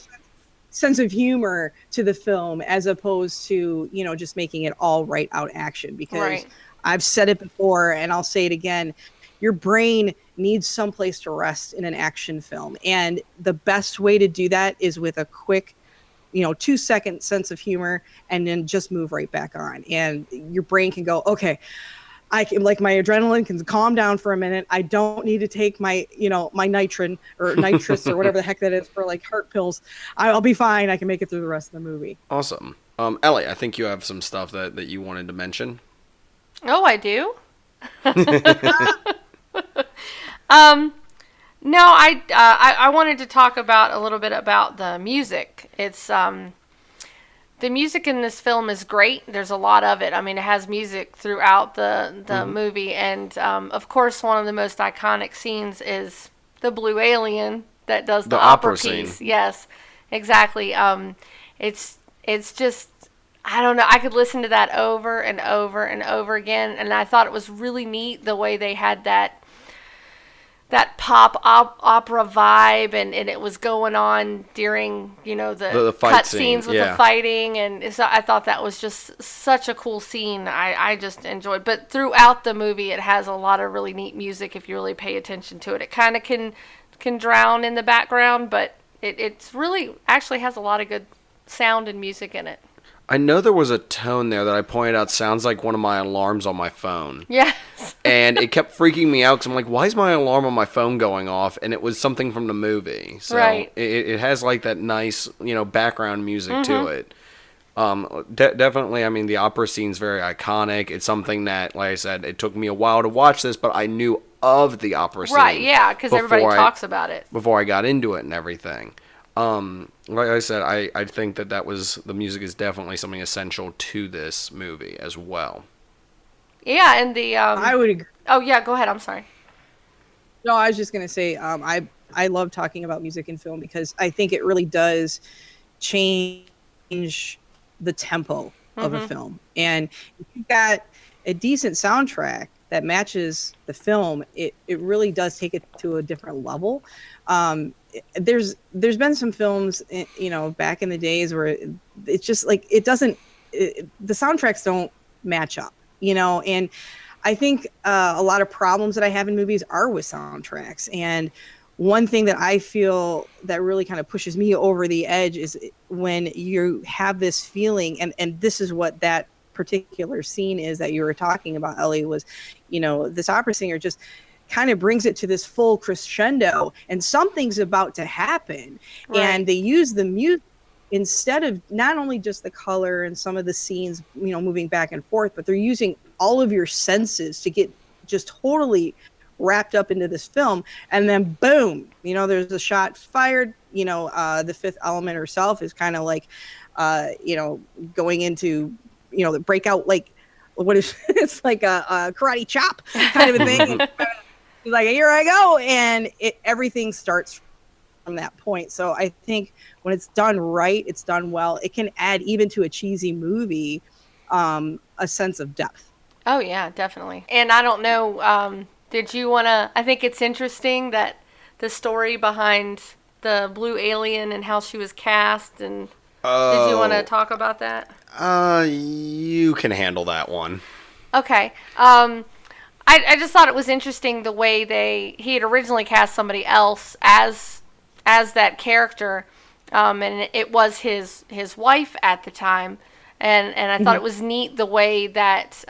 sense of humor to the film, as opposed to, just making it all right out action. Because I've said it before and I'll say it again. Your brain needs someplace to rest in an action film. And the best way to do that is with a quick, 2-second sense of humor, and then just move right back on. And your brain can go, okay, I can, like, my adrenaline can calm down for a minute. I don't need to take my, my nitrin or nitrous or whatever the heck that is for like heart pills. I'll be fine. I can make it through the rest of the movie. Awesome. Ellie, I think you have some stuff that you wanted to mention. Oh, I do? No, I wanted to talk about a little bit about the music. It's the music in this film is great. There's a lot of it. I mean, it has music throughout the movie, and of course, one of the most iconic scenes is the blue alien that does the opera piece. Scene. Yes, exactly. It's just, I don't know. I could listen to that over and over and over again, and I thought it was really neat the way they had that pop opera vibe, and it was going on during, the fight cut scene, scenes with the fighting, and so I thought that was just such a cool scene. I just enjoyed. But throughout the movie, it has a lot of really neat music if you really pay attention to it. It kind of can drown in the background, but it's really actually has a lot of sound and music in it. I know there was a tone there that I pointed out sounds like one of my alarms on my phone. Yes. And it kept freaking me out because I'm like, why is my alarm on my phone going off? And it was something from the movie. So right. it has like that nice, background music to it. Definitely, I mean, the opera scene's very iconic. It's something that, like I said, it took me a while to watch this, but I knew of the opera scene. Right, yeah, because everybody talks about it. Before I got into it and everything. Like I said, I think that the music is definitely something essential to this movie as well. Yeah, and the I would agree. Oh yeah, go ahead. I'm sorry. No, I was just gonna say, I love talking about music in film because I think it really does change the tempo of a film. And if you've got a decent soundtrack that matches the film, it really does take it to a different level. There's been some films, back in the days where it's just like the soundtracks don't match up, and I think a lot of problems that I have in movies are with soundtracks. And one thing that I feel that really kind of pushes me over the edge is when you have this feeling, and this is what that particular scene is that you were talking about, Ellie, was, this opera singer just kind of brings it to this full crescendo and something's about to happen. Right. And they use the music instead of not only just the color and some of the scenes, moving back and forth, but they're using all of your senses to get just totally wrapped up into this film. And then boom, there's a shot fired, the Fifth Element herself is kind of like, going into, the breakout, like what is it's like a karate chop kind of a thing. He's like, here I go. And everything starts from that point. So I think when it's done right, it's done well. It can add even to a cheesy movie, a sense of depth. Oh yeah, definitely. And I don't know, did you want to, I think it's interesting that the story behind the blue alien and how she was cast, and did you want to talk about that? You can handle that one. Okay. I just thought it was interesting the way he had originally cast somebody else as that character, and it was his wife at the time, and I thought it was neat the way that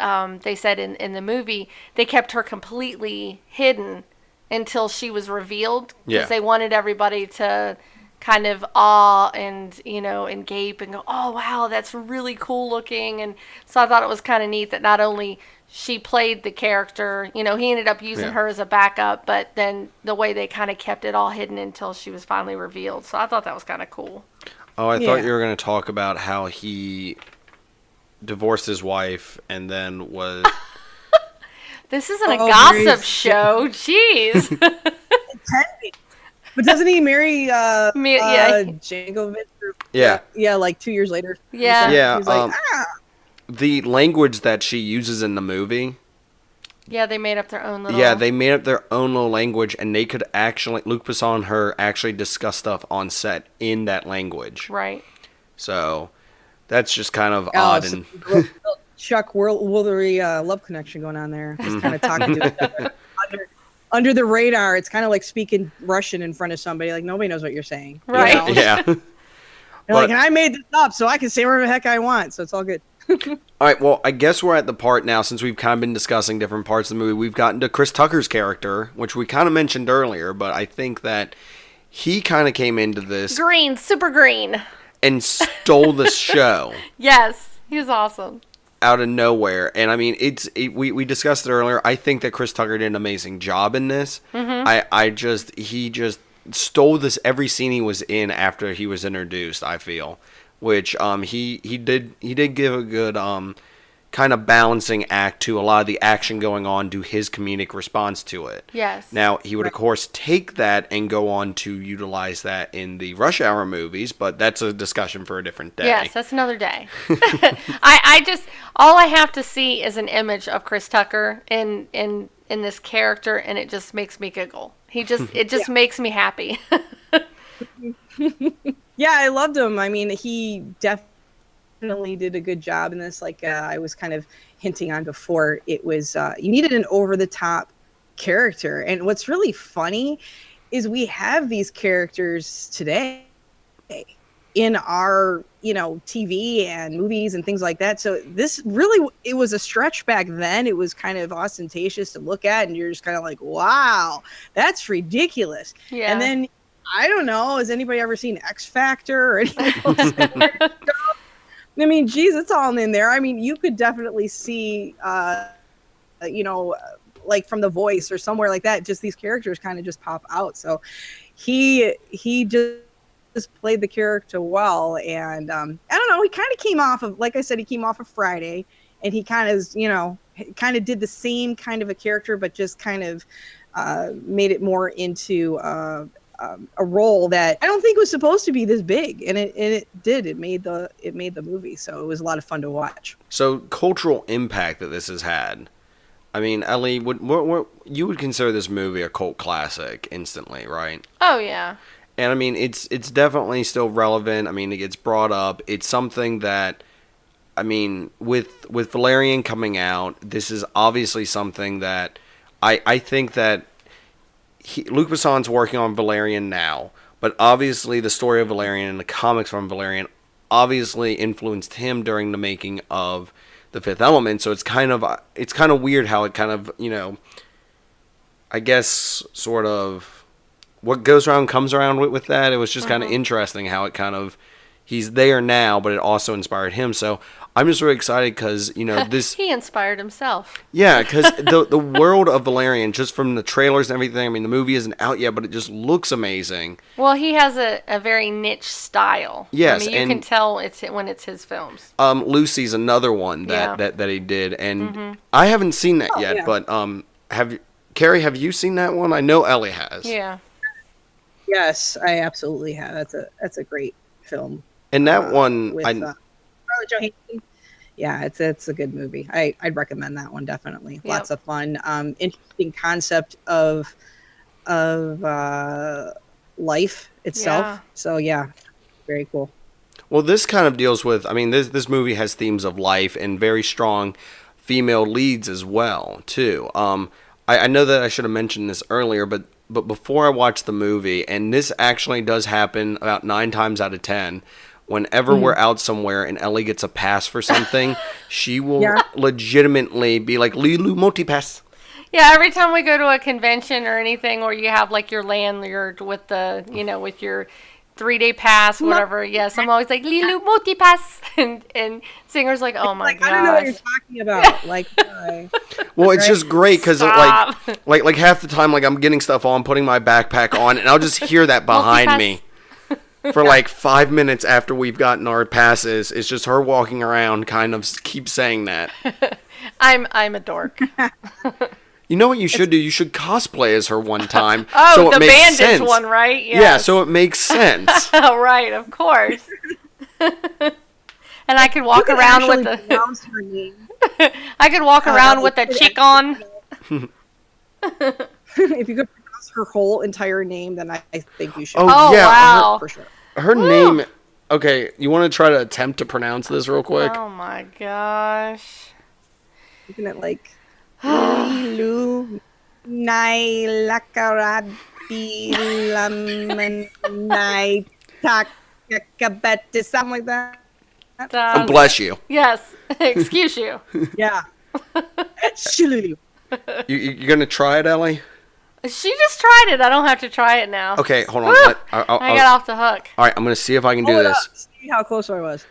they said in the movie they kept her completely hidden until she was revealed, because they wanted everybody to kind of awe and and gape and go, oh wow, that's really cool looking. And so I thought it was kind of neat that not only she played the character, he ended up using her as a backup, but then the way they kind of kept it all hidden until she was finally revealed. So I thought that was kind of cool. Oh, I thought you were going to talk about how he divorced his wife and then was... This isn't a gossip show. Jeez. But doesn't he marry Jankovic? Yeah, like 2 years later. Yeah. Yeah. He's like, the language that she uses in the movie. Yeah, they made up their own little... Yeah, they made up their own little language, and they could actually... Luc Besson and her actually discuss stuff on set in that language. Right. So, that's just kind of odd. So and Chuck Woolery love connection going on there. Just kind of talking to each other. Under the radar, it's kind of like speaking Russian in front of somebody. Like, nobody knows what you're saying. Right. Yeah. And I made this up, so I can say whatever the heck I want. So it's all good. All right, well, I guess we're at the part now, since we've kind of been discussing different parts of the movie. We've gotten to Chris Tucker's character, which we kind of mentioned earlier, but I think that he kind of came into this... Green, super green. And stole the show. Yes, he was awesome. Out of nowhere. And I mean, we discussed it earlier. I think that Chris Tucker did an amazing job in this. Mm-hmm. He just stole this every scene he was in after he was introduced, I feel. Which he did give a good kind of balancing act to a lot of the action going on to his comedic response to it. Yes. Now, he would, of course, take that and go on to utilize that in the Rush Hour movies, but that's a discussion for a different day. Yes, that's another day. I just, all I have to see is an image of Chris Tucker in this character, and it just makes me giggle. It just makes me happy. Yeah, I loved him. I mean, he definitely did a good job in this. Like I was kind of hinting on before, it was you needed an over-the-top character. And what's really funny is we have these characters today. in our, TV and movies and things like that. So this really, it was a stretch back then. It was kind of ostentatious to look at, and you're just kind of like, wow, that's ridiculous. Yeah. And then, I don't know, has anybody ever seen X Factor or anything else? I mean, geez, it's all in there. I mean, you could definitely see, like from The Voice or somewhere like that, just these characters kind of just pop out. So he just played the character well. And I don't know, he kind of came off of, like I said, he came off of Friday, and he kind of did the same kind of a character, but just kind of made it more into a role that I don't think was supposed to be this big, and it did. It made the movie, so it was a lot of fun to watch. So cultural impact that this has had. I mean, Ellie, what you would consider this movie a cult classic instantly, right? Oh yeah. And I mean, it's definitely still relevant. I mean, it gets brought up. It's something that, I mean, with Valerian coming out, this is obviously something that I think that Luc Besson's working on Valerian now, but obviously the story of Valerian and the comics from Valerian obviously influenced him during the making of The Fifth Element. So it's kind of weird how it kind of, I guess sort of what goes around comes around with that. It was just kind of interesting how it kind of, he's there now, but it also inspired him. So I'm just really excited because, this... He inspired himself. Yeah, because the world of Valerian, just from the trailers and everything, I mean, the movie isn't out yet, but it just looks amazing. Well, he has a very niche style. Yes, I mean, you can tell when it's his films. Lucy's another one that he did, and I haven't seen that yet, but Kari, have you seen that one? I know Ellie has. Yeah. Yes, I absolutely have. That's a great film. And that one, with Scarlett Johansson. Yeah, it's a good movie. I'd recommend that one definitely. Yep. Lots of fun. Interesting concept of life itself. Yeah. So yeah, very cool. Well, this kind of deals with. I mean, this movie has themes of life and very strong female leads as well too. I know that I should have mentioned this earlier, but before I watched the movie, and this actually does happen about 9 times out of 10. Whenever we're out somewhere and Ellie gets a pass for something, she will legitimately be like, Lilu Multipass. Yeah, every time we go to a convention or anything, or you have like your lanyard with the, with your 3-day pass, whatever. Yes, I'm always like, Lilu Multipass. And Zinger's like, oh my gosh. I don't know what you're talking about. Like, well, it's just great because like half the time, like I'm getting stuff on, putting my backpack on, and I'll just hear that behind me. For like 5 minutes after we've gotten our passes, it's just her walking around, kind of keep saying that. I'm a dork. You know what you should do? You should cosplay as her one time. Oh, so the it makes bandage sense. one, right? Yes. Yeah, so it makes sense. Oh, right, of course. And I could walk around with the. I could walk around with the chick on. If you could pronounce her whole entire name, then I think you should. Oh yeah, wow. For sure. Her name. Okay, you want to try to attempt to pronounce this real quick? Oh my gosh. Isn't it like Lu Nailakaradi Lamanai Takakabet, something like that? Bless you. Yes. Excuse you. Yeah. You're going to try it, Ellie? She just tried it. I don't have to try it now. Okay, hold on. I got off the hook. All right, I'm going to see if I can do this. See how close I was.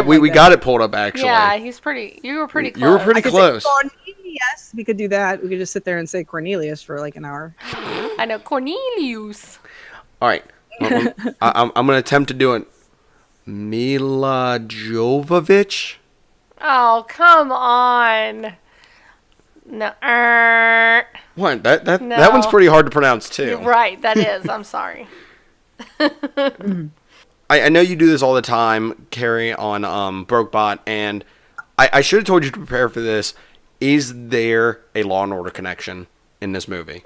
We got it pulled up, actually. Yeah, you were pretty close. You were pretty close. Cornelius. We could do that. We could just sit there and say Cornelius for like an hour. I know. Cornelius. All right. I'm going to attempt to do it. Mila Jovovich? Oh, come on. No. What? That one's pretty hard to pronounce, too. You're right, that is. I'm sorry. I know you do this all the time, Kari, on Brokebot, and I should have told you to prepare for this. Is there a Law and Order connection in this movie?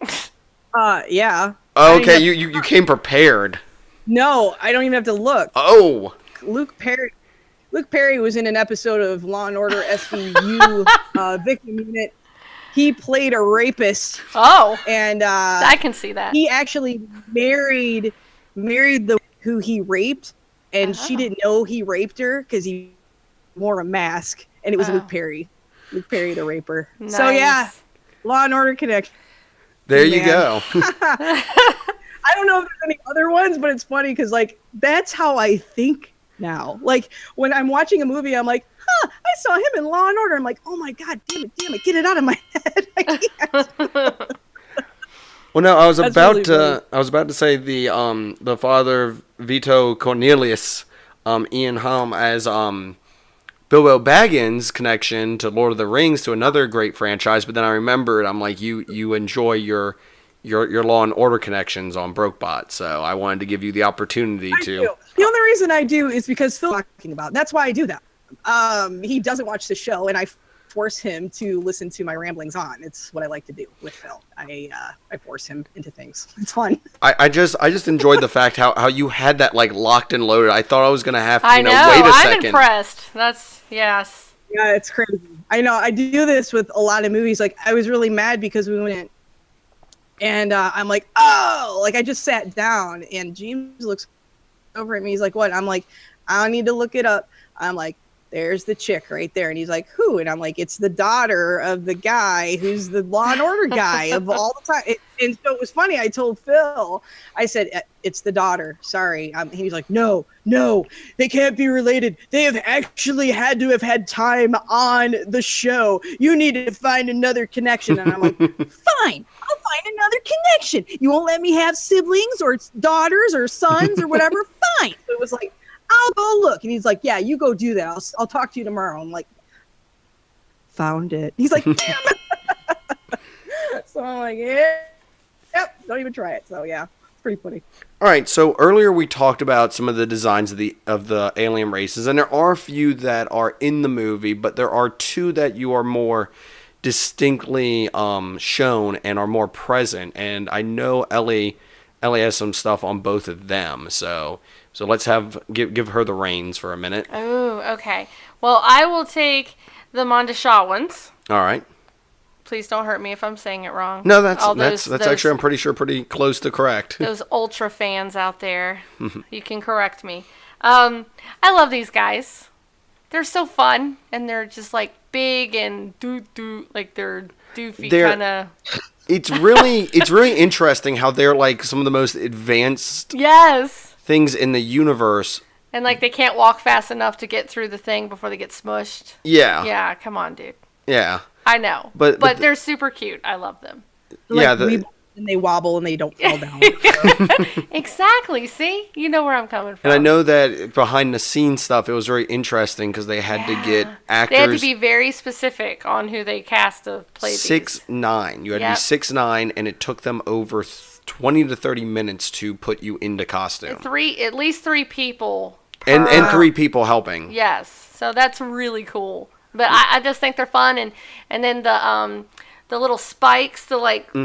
Yeah. Oh, okay, you came prepared. No, I don't even have to look. Oh. Luke Perry was in an episode of Law and Order SVU Victim Unit. He played a rapist. Oh. And I can see that. He actually married who he raped, and she didn't know he raped her because he wore a mask, and it was Luke Perry. Luke Perry, the raper. Nice. So yeah, Law and Order connection. There you go. I don't know if there's any other ones, but it's funny because like that's how I think now. Like when I'm watching a movie, I'm like, I saw him in Law and Order. I'm like, oh my god, damn it, get it out of my head. I can't. Well, no, I was That's about really to. I was about to say the father of Vito Cornelius, Ian Holm, as Bilbo Baggins' connection to Lord of the Rings, to another great franchise. But then I remembered, I'm like, you enjoy your Law and Order connections on Brokebot, so I wanted to give you the opportunity to. Do. The only reason I do is because Phil's talking about. That's why I do that. He doesn't watch the show, and I force him to listen to my ramblings on. It's what I like to do with Phil. I force him into things. It's fun. I just enjoyed the fact how you had that like locked and loaded. I thought I was gonna have to wait a I'm second. impressed. That's yes. Yeah, it's crazy. I know. I do this with a lot of movies. Like I was really mad because we went, and I'm like, oh, like I just sat down, and James looks over at me. He's like, what? I'm like, I don't need to look it up. I'm like, there's the chick right there. And he's like, who? And I'm like, it's the daughter of the guy who's the Law and Order guy of all the time. And so it was funny. I told Phil, I said, it's the daughter. Sorry. He was like, no, they can't be related. They have actually had to have had time on the show. You need to find another connection. And I'm like, fine, I'll find another connection. You won't let me have siblings or daughters or sons or whatever? Fine. So it was like, I'll go look. And he's like, yeah, you go do that. I'll talk to you tomorrow. I'm like, found it. He's like, damn it. So I'm like, yeah, yep, don't even try it. So yeah, it's pretty funny. All right, so earlier we talked about some of the designs of the alien races, and there are a few that are in the movie, but there are two that you are more distinctly shown and are more present. And I know Ellie has some stuff on both of them, so let's give her the reins for a minute. Oh, okay. Well, I will take the Mondeshaw ones. All right. Please don't hurt me if I'm saying it wrong. No, that's actually, I'm pretty sure, pretty close to correct. Those ultra fans out there, you can correct me. I love these guys. They're so fun, and they're just like big and like they're doofy kind of. It's really interesting how they're like some of the most advanced things in the universe. And like they can't walk fast enough to get through the thing before they get smushed. Yeah. Yeah, come on, dude. Yeah. I know. But they're super cute. I love them. Like, and they wobble and they don't fall down. Exactly. See? You know where I'm coming from. And I know that behind the scenes stuff, it was very interesting because they had to get actors. They had to be very specific on who they cast to play these. 6'9". You had to be 6'9", and it took them over 20 to 30 minutes to put you into costume. At least three people. And 3 people helping. Yes. So that's really cool. But I just think they're fun, and then the little spikes, the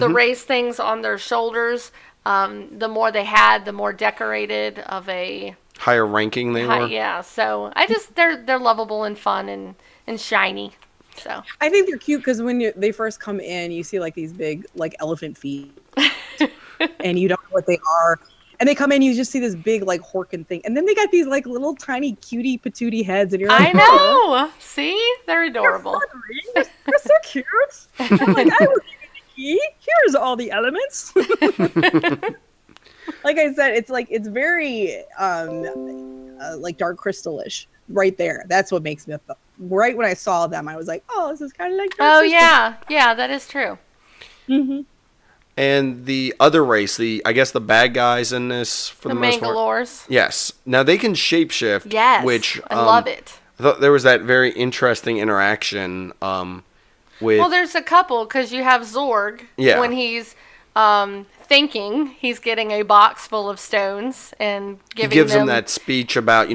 race things on their shoulders. The more they had, the more decorated of a higher ranking they were. Yeah, so they're lovable and fun and shiny. So I think they're cute because when they first come in, you see like these big like elephant feet, and you don't know what they are. And they come in, you just see this big, like, Horkin thing. And then they got these, like, little tiny cutie patootie heads. And you're like, I know. See? They're adorable. They're so cute. I'm like, I will give you the key. Here's all the elements. Like I said, it's very, like, dark crystal-ish right there. That's what makes me, right when I saw them, I was like, oh, this is kind of like dark crystal. Yeah. Yeah, that is true. Mm-hmm. And the other race, I guess the bad guys in this, for the most part. The Mangalores. Yes. Now, they can shapeshift. Yes, which, I love it. I thought there was that very interesting interaction with... Well, there's a couple, because you have Zorg, when he's thinking he's getting a box full of stones and giving them... He gives him that speech about,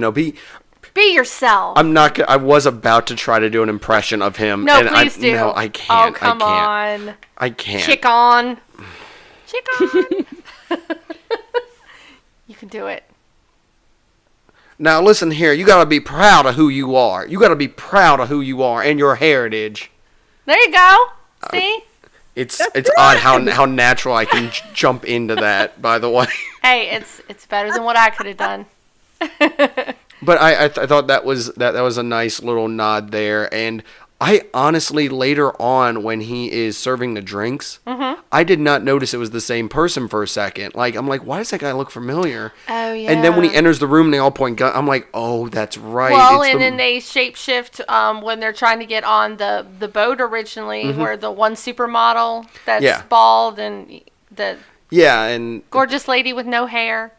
be yourself. I was about to try to do an impression of him. No, please do. No, I can't. Oh, come on. I can't. Chick on. You can do it. Now listen here, you gotta be proud of who you are. You gotta be proud of who you are and your heritage. There you go. See? It's odd how natural I can jump into that, by the way. Hey, it's better than what I could have done. But I thought that was a nice little nod there, and I honestly later on when he is serving the drinks, I did not notice it was the same person for a second. Like I'm like, why does that guy look familiar? Oh yeah. And then when he enters the room, they all point gun. I'm like, oh, that's right. Well, and then they shapeshift when they're trying to get on the boat originally, where the one supermodel that's bald and the and gorgeous lady with no hair.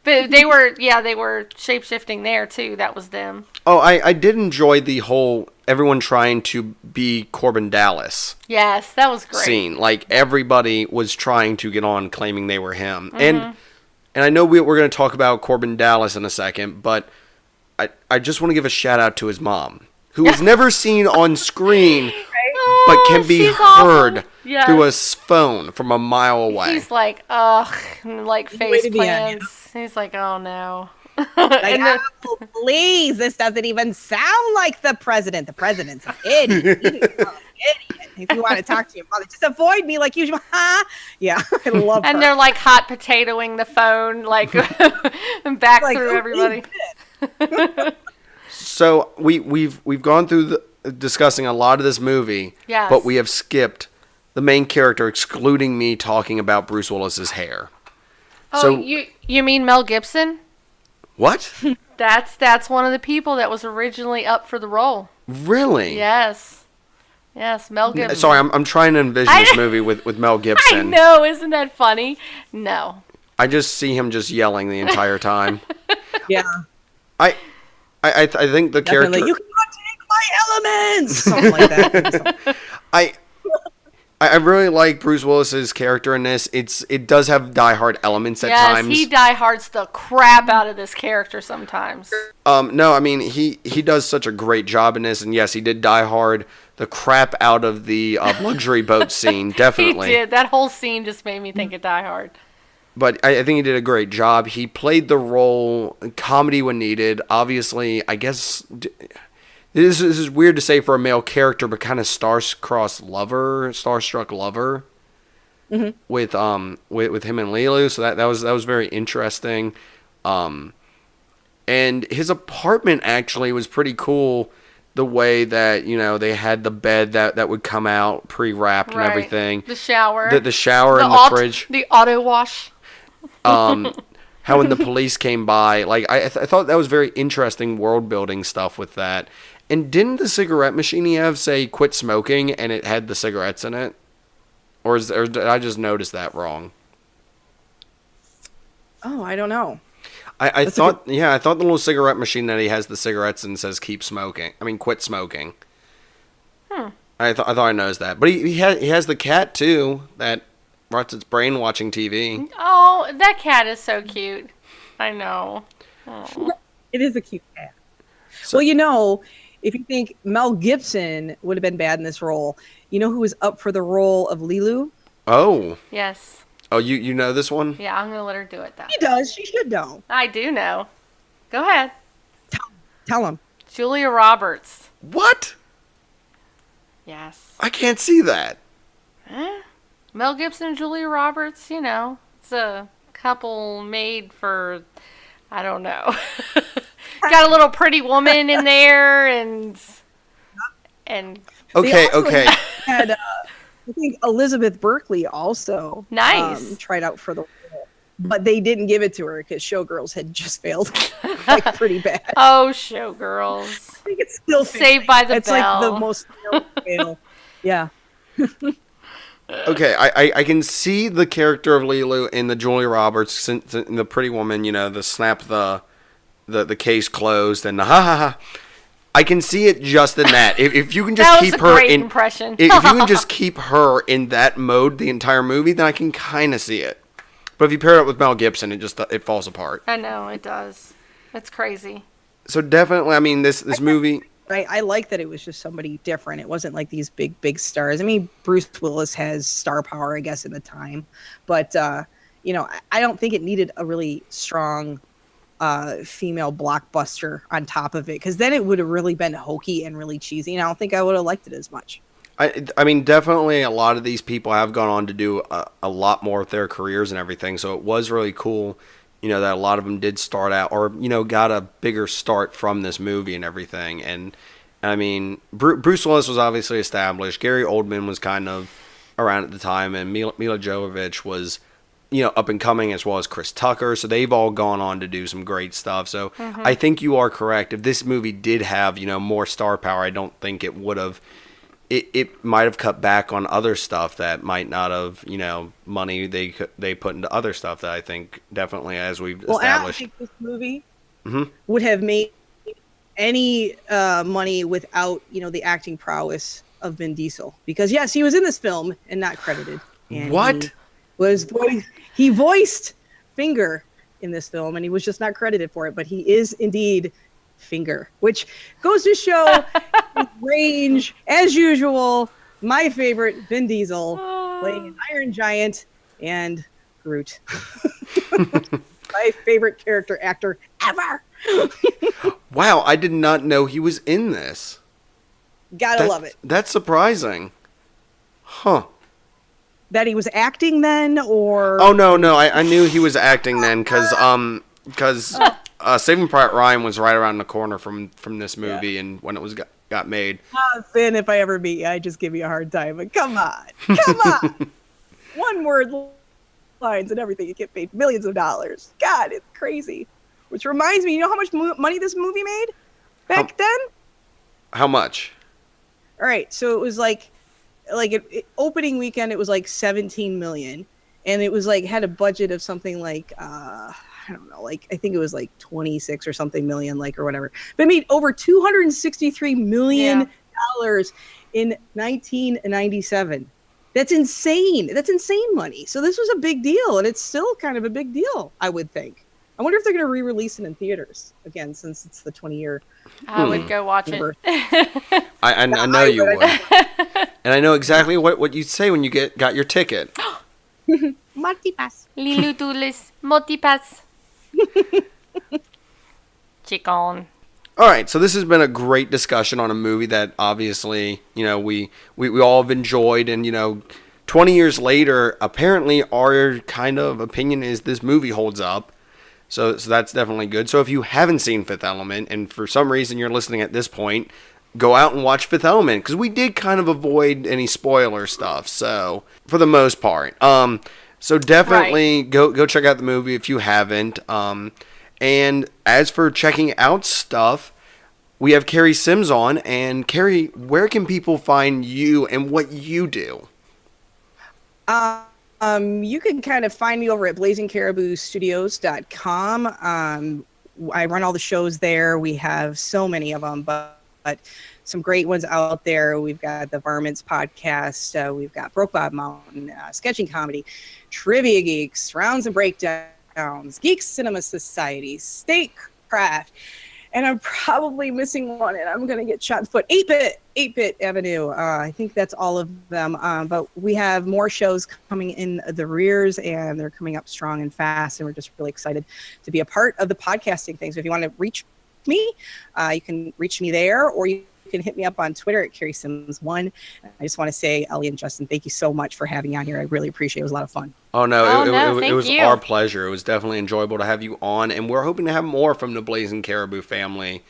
But they were shape-shifting there, too. That was them. Oh, I did enjoy the whole everyone trying to be Corbin Dallas. Yes, that was great. Scene. Like, everybody was trying to get on claiming they were him. And I know we're going to talk about Corbin Dallas in a second, but I just want to give a shout-out to his mom, who was never seen on screen, but can be heard through a phone from a mile away. He's like, ugh, like face plants. He's like, oh no. Like, oh, please, this doesn't even sound like the president. The president's an idiot. He's an idiot. If you want to talk to your mother, just avoid me like usual. Huh? Yeah, I love her. And they're like hot potatoing the phone, like back like, through everybody. So we've gone through discussing a lot of this movie, but we have skipped the main character, excluding me talking about Bruce Willis's hair. Oh, so, you mean Mel Gibson? What? That's one of the people that was originally up for the role. Really? Yes, Mel Gibson. Sorry, I'm trying to envision this movie with Mel Gibson. I know, isn't that funny? No. I just see him just yelling the entire time. Yeah. I think the character. You cannot take my elements. Something like that. I really like Bruce Willis's character in this. It does have diehard elements at times. Yes, he diehards the crap out of this character sometimes. No, I mean he does such a great job in this, and yes, he did diehard the crap out of the luxury boat scene. Definitely, he did. That whole scene just made me think of Die Hard. But I think he did a great job. He played the role, comedy when needed. Obviously, I guess. This is weird to say for a male character, but kind of starstruck lover, with him and Lilu. So that was very interesting, and his apartment actually was pretty cool. The way that they had the bed that would come out pre-wrapped and everything, the shower, the shower and the fridge, the auto wash. How when the police came by, like I thought that was very interesting world building stuff with that. And didn't the cigarette machine he have say quit smoking and it had the cigarettes in it? Or did I just notice that wrong? Oh, I don't know. I thought the little cigarette machine that he has the cigarettes and says quit smoking. I thought I noticed that. But he has the cat too that rots its brain watching TV. Oh, that cat is so cute. I know. Oh. It is a cute cat. So, well, if you think Mel Gibson would have been bad in this role, you know who was up for the role of Lilu? Oh. Yes. Oh, you know this one? Yeah, I'm going to let her do it, though. She does. She should know. I do know. Go ahead. Tell him. Julia Roberts. What? Yes. I can't see that. Mel Gibson and Julia Roberts, it's a couple made for, I don't know. Got a little Pretty Woman in there, and okay. Had, I think Elizabeth Berkley also tried out for the role, but they didn't give it to her because Showgirls had just failed pretty bad. Oh, Showgirls! I think it's still Saved by the Bell. It's like the most fail. Yeah. Okay, I can see the character of Lilu in the Julia Roberts, in the Pretty Woman. The snap the case closed and the ha ha ha. I can see it just in that. If you can just keep her in impression. If you can just keep her in that mode the entire movie, then I can kind of see it. But if you pair it with Mel Gibson, it falls apart. I know it does. It's crazy. So definitely, I mean, this movie. I like that it was just somebody different. It wasn't like these big stars. I mean, Bruce Willis has star power, I guess, in the time, but I don't think it needed a really strong female blockbuster on top of it, because then it would have really been hokey and really cheesy, and I don't think I would have liked it as much. I mean, definitely a lot of these people have gone on to do a lot more with their careers and everything, so it was really cool that a lot of them did start out or, got a bigger start from this movie and everything. And I mean, Bruce Willis was obviously established. Gary Oldman was kind of around at the time, and Mila Jovovich was, up and coming, as well as Chris Tucker. So they've all gone on to do some great stuff. So I think you are correct. If this movie did have, more star power, I don't think it would have. It might have cut back on other stuff that might not have, money they put into other stuff that I think definitely, as we've established. I don't think this movie would have made any money without, the acting prowess of Vin Diesel. Because, yes, he was in this film and not credited. And what? He voiced Finger in this film, and he was just not credited for it. But he is indeed Finger, which goes to show his range, as usual. My favorite, Vin Diesel, playing an Iron Giant and Groot. My favorite character actor ever. Wow, I did not know he was in this. Gotta love it. That's surprising. Huh. That he was acting then, or... Oh, no, I knew he was acting then, because Saving Private Ryan was right around the corner from this movie, and when it was got made. Finn, if I ever meet you, I just give you a hard time, but come on. One word lines and everything, you get paid millions of dollars. God, it's crazy. Which reminds me, you know how much money this movie made back then? How much? All right, so it was opening weekend, it was like 17 million, and it was like had a budget of something like I don't know, like I think it was like 26 or something million, like, or whatever. But it made over $263 million in 1997. That's insane. That's insane money. So this was a big deal, and it's still kind of a big deal, I would think. I wonder if they're going to re-release it in theaters again, since it's the 20-year. I would go watch it. I know you would. And I know exactly what you'd say when you got your ticket. Multipass. Lilutulis multipass. Chicken. All right, so this has been a great discussion on a movie that obviously, we all have enjoyed, and 20 years later, apparently our kind of opinion is this movie holds up. So that's definitely good. So if you haven't seen Fifth Element, and for some reason you're listening at this point, go out and watch Fifth Element, because we did kind of avoid any spoiler stuff. So for the most part, so definitely go check out the movie if you haven't. And as for checking out stuff, we have Kari Simms on. And Kari, where can people find you and what you do? You can kind of find me over at blazingcariboustudios.com. I run all the shows there. We have so many of them, but some great ones out there. We've got the Varmints podcast. We've got Broke Bob Mountain, sketching comedy, Trivia Geeks, Rounds and Breakdowns, Geeks Cinema Society, Statecraft, and I'm probably missing one, and I'm going to get shot in the foot. 8-Bit Avenue. I think that's all of them. But we have more shows coming in the rears, and they're coming up strong and fast, and we're just really excited to be a part of the podcasting thing. So if you want to reach me, you can reach me there, or you can hit me up on Twitter at Kari Simms 1. I just want to say, Ellie and Justin, thank you so much for having me on here. I really appreciate it. It was a lot of fun. Oh, no, it was you. our pleasure. It was definitely enjoyable to have you on, and we're hoping to have more from the Blazing Caribou family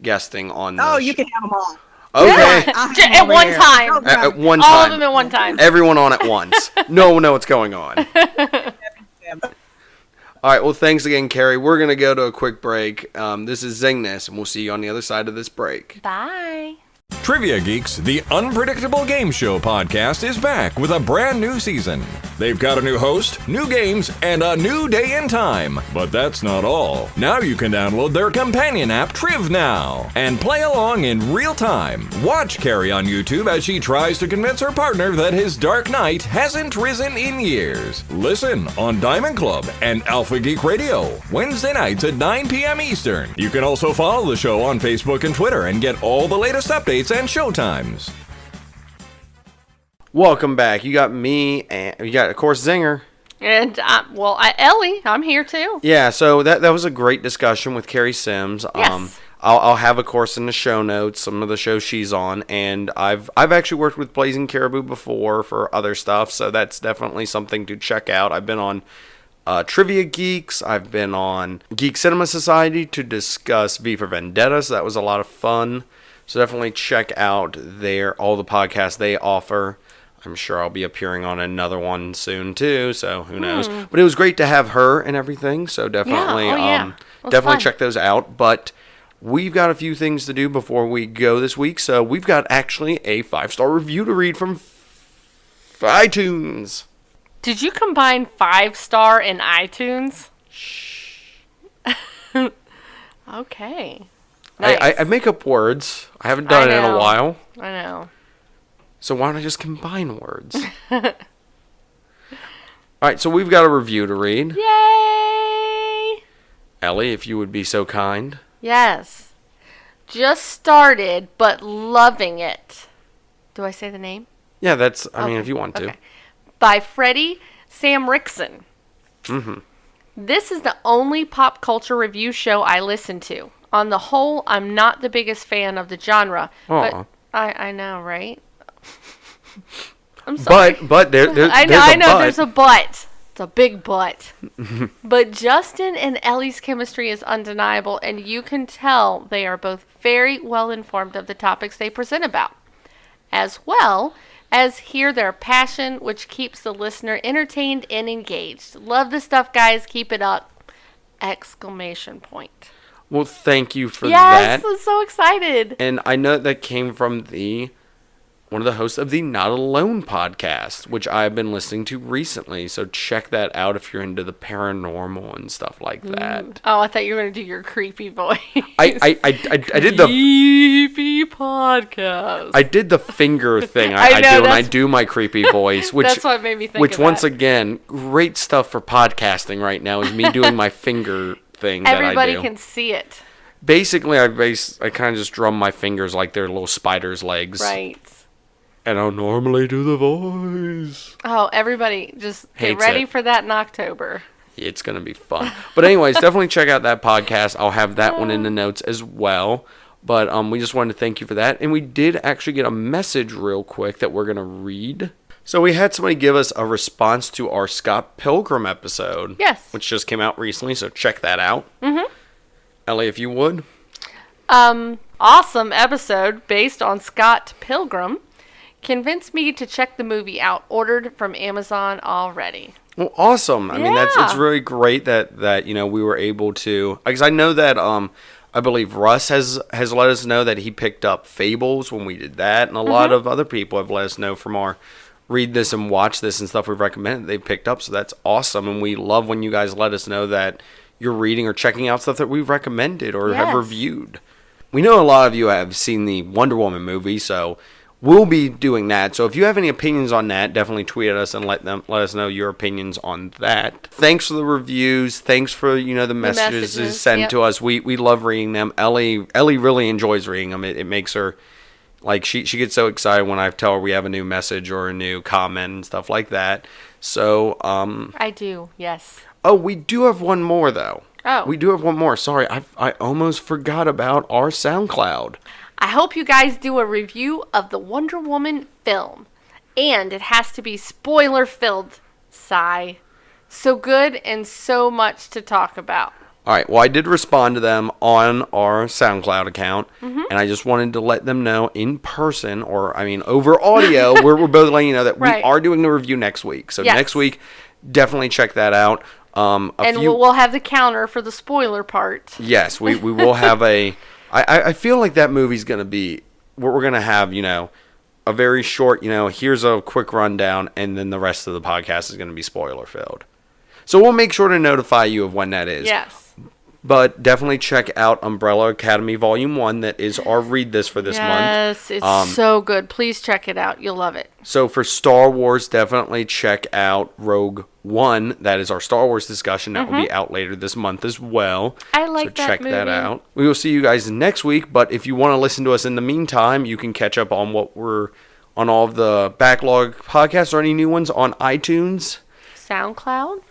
guesting on this. Oh, you can have them all. Okay. Yeah. At one time. At one All time. of them at one time. Everyone on at once. No one know what's going on. All right, well, thanks again, Kari. We're going to go to a quick break. This is Zeng This, and we'll see you on the other side of this break. Bye. Trivia Geeks, the unpredictable game show podcast, is back with a brand new season. They've got a new host, new games, and a new day and time. But that's not all. Now you can download their companion app, Triv Now, and play along in real time. Watch Kari on YouTube as she tries to convince her partner that his Dark Knight hasn't risen in years. Listen on Diamond Club and Alpha Geek Radio, Wednesday nights at 9 p.m. Eastern. You can also follow the show on Facebook and Twitter and get all the latest updates and showtimes. Welcome back. You got me, and you got, of course, Zenger. And, Ellie, I'm here too. Yeah, so that was a great discussion with Kari Simms. Yes. I'll have, of course, in the show notes some of the shows she's on, and I've actually worked with Blazing Caribou before for other stuff, so that's definitely something to check out. I've been on Trivia Geeks. I've been on Geek Cinema Society to discuss V for Vendetta, so that was a lot of fun. So definitely check out all the podcasts they offer. I'm sure I'll be appearing on another one soon too, so who knows. But it was great to have her and everything, so definitely definitely check those out. But we've got a few things to do before we go this week, so we've got actually a 5-star review to read from iTunes. Did you combine 5-star and iTunes? Okay. Nice. I make up words. I haven't done it in a while. I know. So why don't I just combine words? All right, so we've got a review to read. Yay! Ellie, if you would be so kind. Yes. Just started, but loving it. Do I say the name? Yeah, I mean, if you want to. Okay. By Freddie Samrickson. Mm-hmm. This is the only pop culture review show I listen to. On the whole, I'm not the biggest fan of the genre. But I know, right? I'm sorry. But there's I know, but. there's a but. It's a big but. But Justin and Ellie's chemistry is undeniable, and you can tell they are both very well informed of the topics they present about, as well as hear their passion, which keeps the listener entertained and engaged. Love the stuff, guys. Keep it up! Exclamation point. Well, thank you for that. Yes, I'm so excited. And I know that came from one of the hosts of the Not Alone podcast, which I've been listening to recently. So check that out if you're into the paranormal and stuff like that. Oh, I thought you were going to do your creepy voice. I did the creepy podcast. I did the finger thing I do when I do my creepy voice, which that's what made me think. Which of once that. again, great stuff for podcasting right now is me doing my finger thing. Everybody that I do. Can see it. Basically, I kind of just drum my fingers like they're little spiders' legs. Right. And I'll normally do the voice. Oh, everybody just get Hates ready it. for that in October. It's going to be fun. But anyways, definitely check out that podcast. I'll have that one in the notes as well. But we just wanted to thank you for that. And we did actually get a message real quick that we're going to read. So we had somebody give us a response to our Scott Pilgrim episode. Yes. Which just came out recently, so check that out. Mm-hmm. Ellie, if you would. Awesome episode based on Scott Pilgrim. Convinced me to check the movie out. Ordered from Amazon already. Well, awesome. I mean, it's really great that we were able to, because I know that I believe Russ has let us know that he picked up Fables when we did that, and a lot of other people have let us know from our read this and watch this and stuff we've recommended they've picked up. So that's awesome, and we love when you guys let us know that you're reading or checking out stuff that we've recommended or have reviewed. We know a lot of you have seen the Wonder Woman movie, so we'll be doing that. So if you have any opinions on that, definitely tweet at us and let us know your opinions on that. Thanks for the reviews. Thanks for the messages sent to us. We love reading them. Ellie really enjoys reading them. It makes her like she gets so excited when I tell her we have a new message or a new comment and stuff like that. So I do, yes. Oh, we do have one more though. Oh, we do have one more. Sorry, I almost forgot about our SoundCloud. I hope you guys do a review of the Wonder Woman film. And it has to be spoiler-filled. Sigh. So good and so much to talk about. All right. Well, I did respond to them on our SoundCloud account. And I just wanted to let them know in person, or, I mean, over audio, we're both letting you know that we are doing the review next week. So next week, definitely check that out. We'll have the counter for the spoiler part. Yes, we will have a... I feel like that movie's going to be, we're going to have, a very short, here's a quick rundown, and then the rest of the podcast is going to be spoiler filled. So we'll make sure to notify you of when that is. Yes. But definitely check out Umbrella Academy Volume 1. That is our read this for this month. Yes, it's so good. Please check it out. You'll love it. So for Star Wars, definitely check out Rogue One. That is our Star Wars discussion. That will be out later this month as well. I like that check movie. that out. We will see you guys next week. But if you want to listen to us in the meantime, you can catch up on what we're on all of the backlog podcasts or any new ones on iTunes, SoundCloud,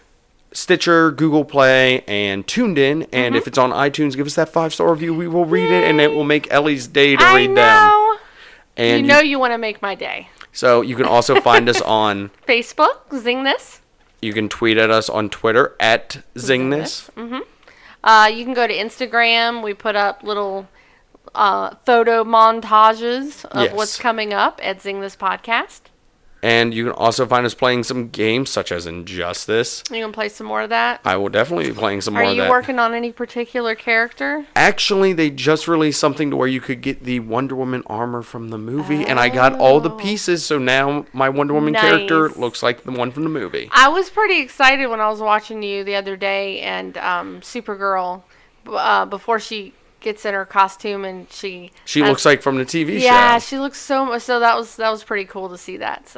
Stitcher, Google Play, and Tuned In. And if it's on iTunes, give us that 5-star review. We will read it, and it will make Ellie's day to read them. And you want to make my day. So you can also find us on Facebook, Zeng This. You can tweet at us on Twitter at Zeng This. You can go to Instagram. We put up little photo montages of what's coming up at Zeng This Podcast. And you can also find us playing some games such as Injustice. You gonna play some more of that? I will definitely be playing some more of that. Are you working on any particular character? Actually, they just released something to where you could get the Wonder Woman armor from the movie, and I got all the pieces, so now my Wonder Woman character looks like the one from the movie. I was pretty excited when I was watching you the other day, and Supergirl, before she gets in her costume and she looks like from the TV show. Yeah, she looks so that was pretty cool to see that.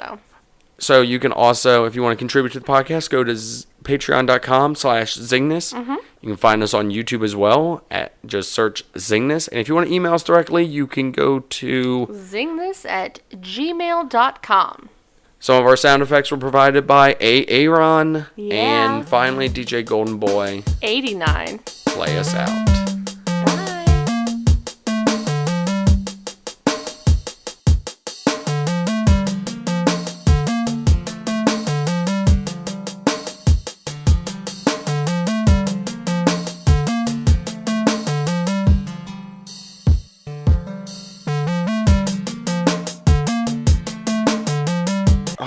So you can also, if you want to contribute to the podcast, go to patreon.com/Zing This. You can find us on YouTube as well. Just search Zing This. And if you want to email us directly, you can go to zingthis@gmail.com. Some of our sound effects were provided by Aaron. And finally, DJ Golden Boy 89. Play us out.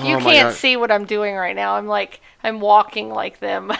You can't see what I'm doing right now. I'm walking like them.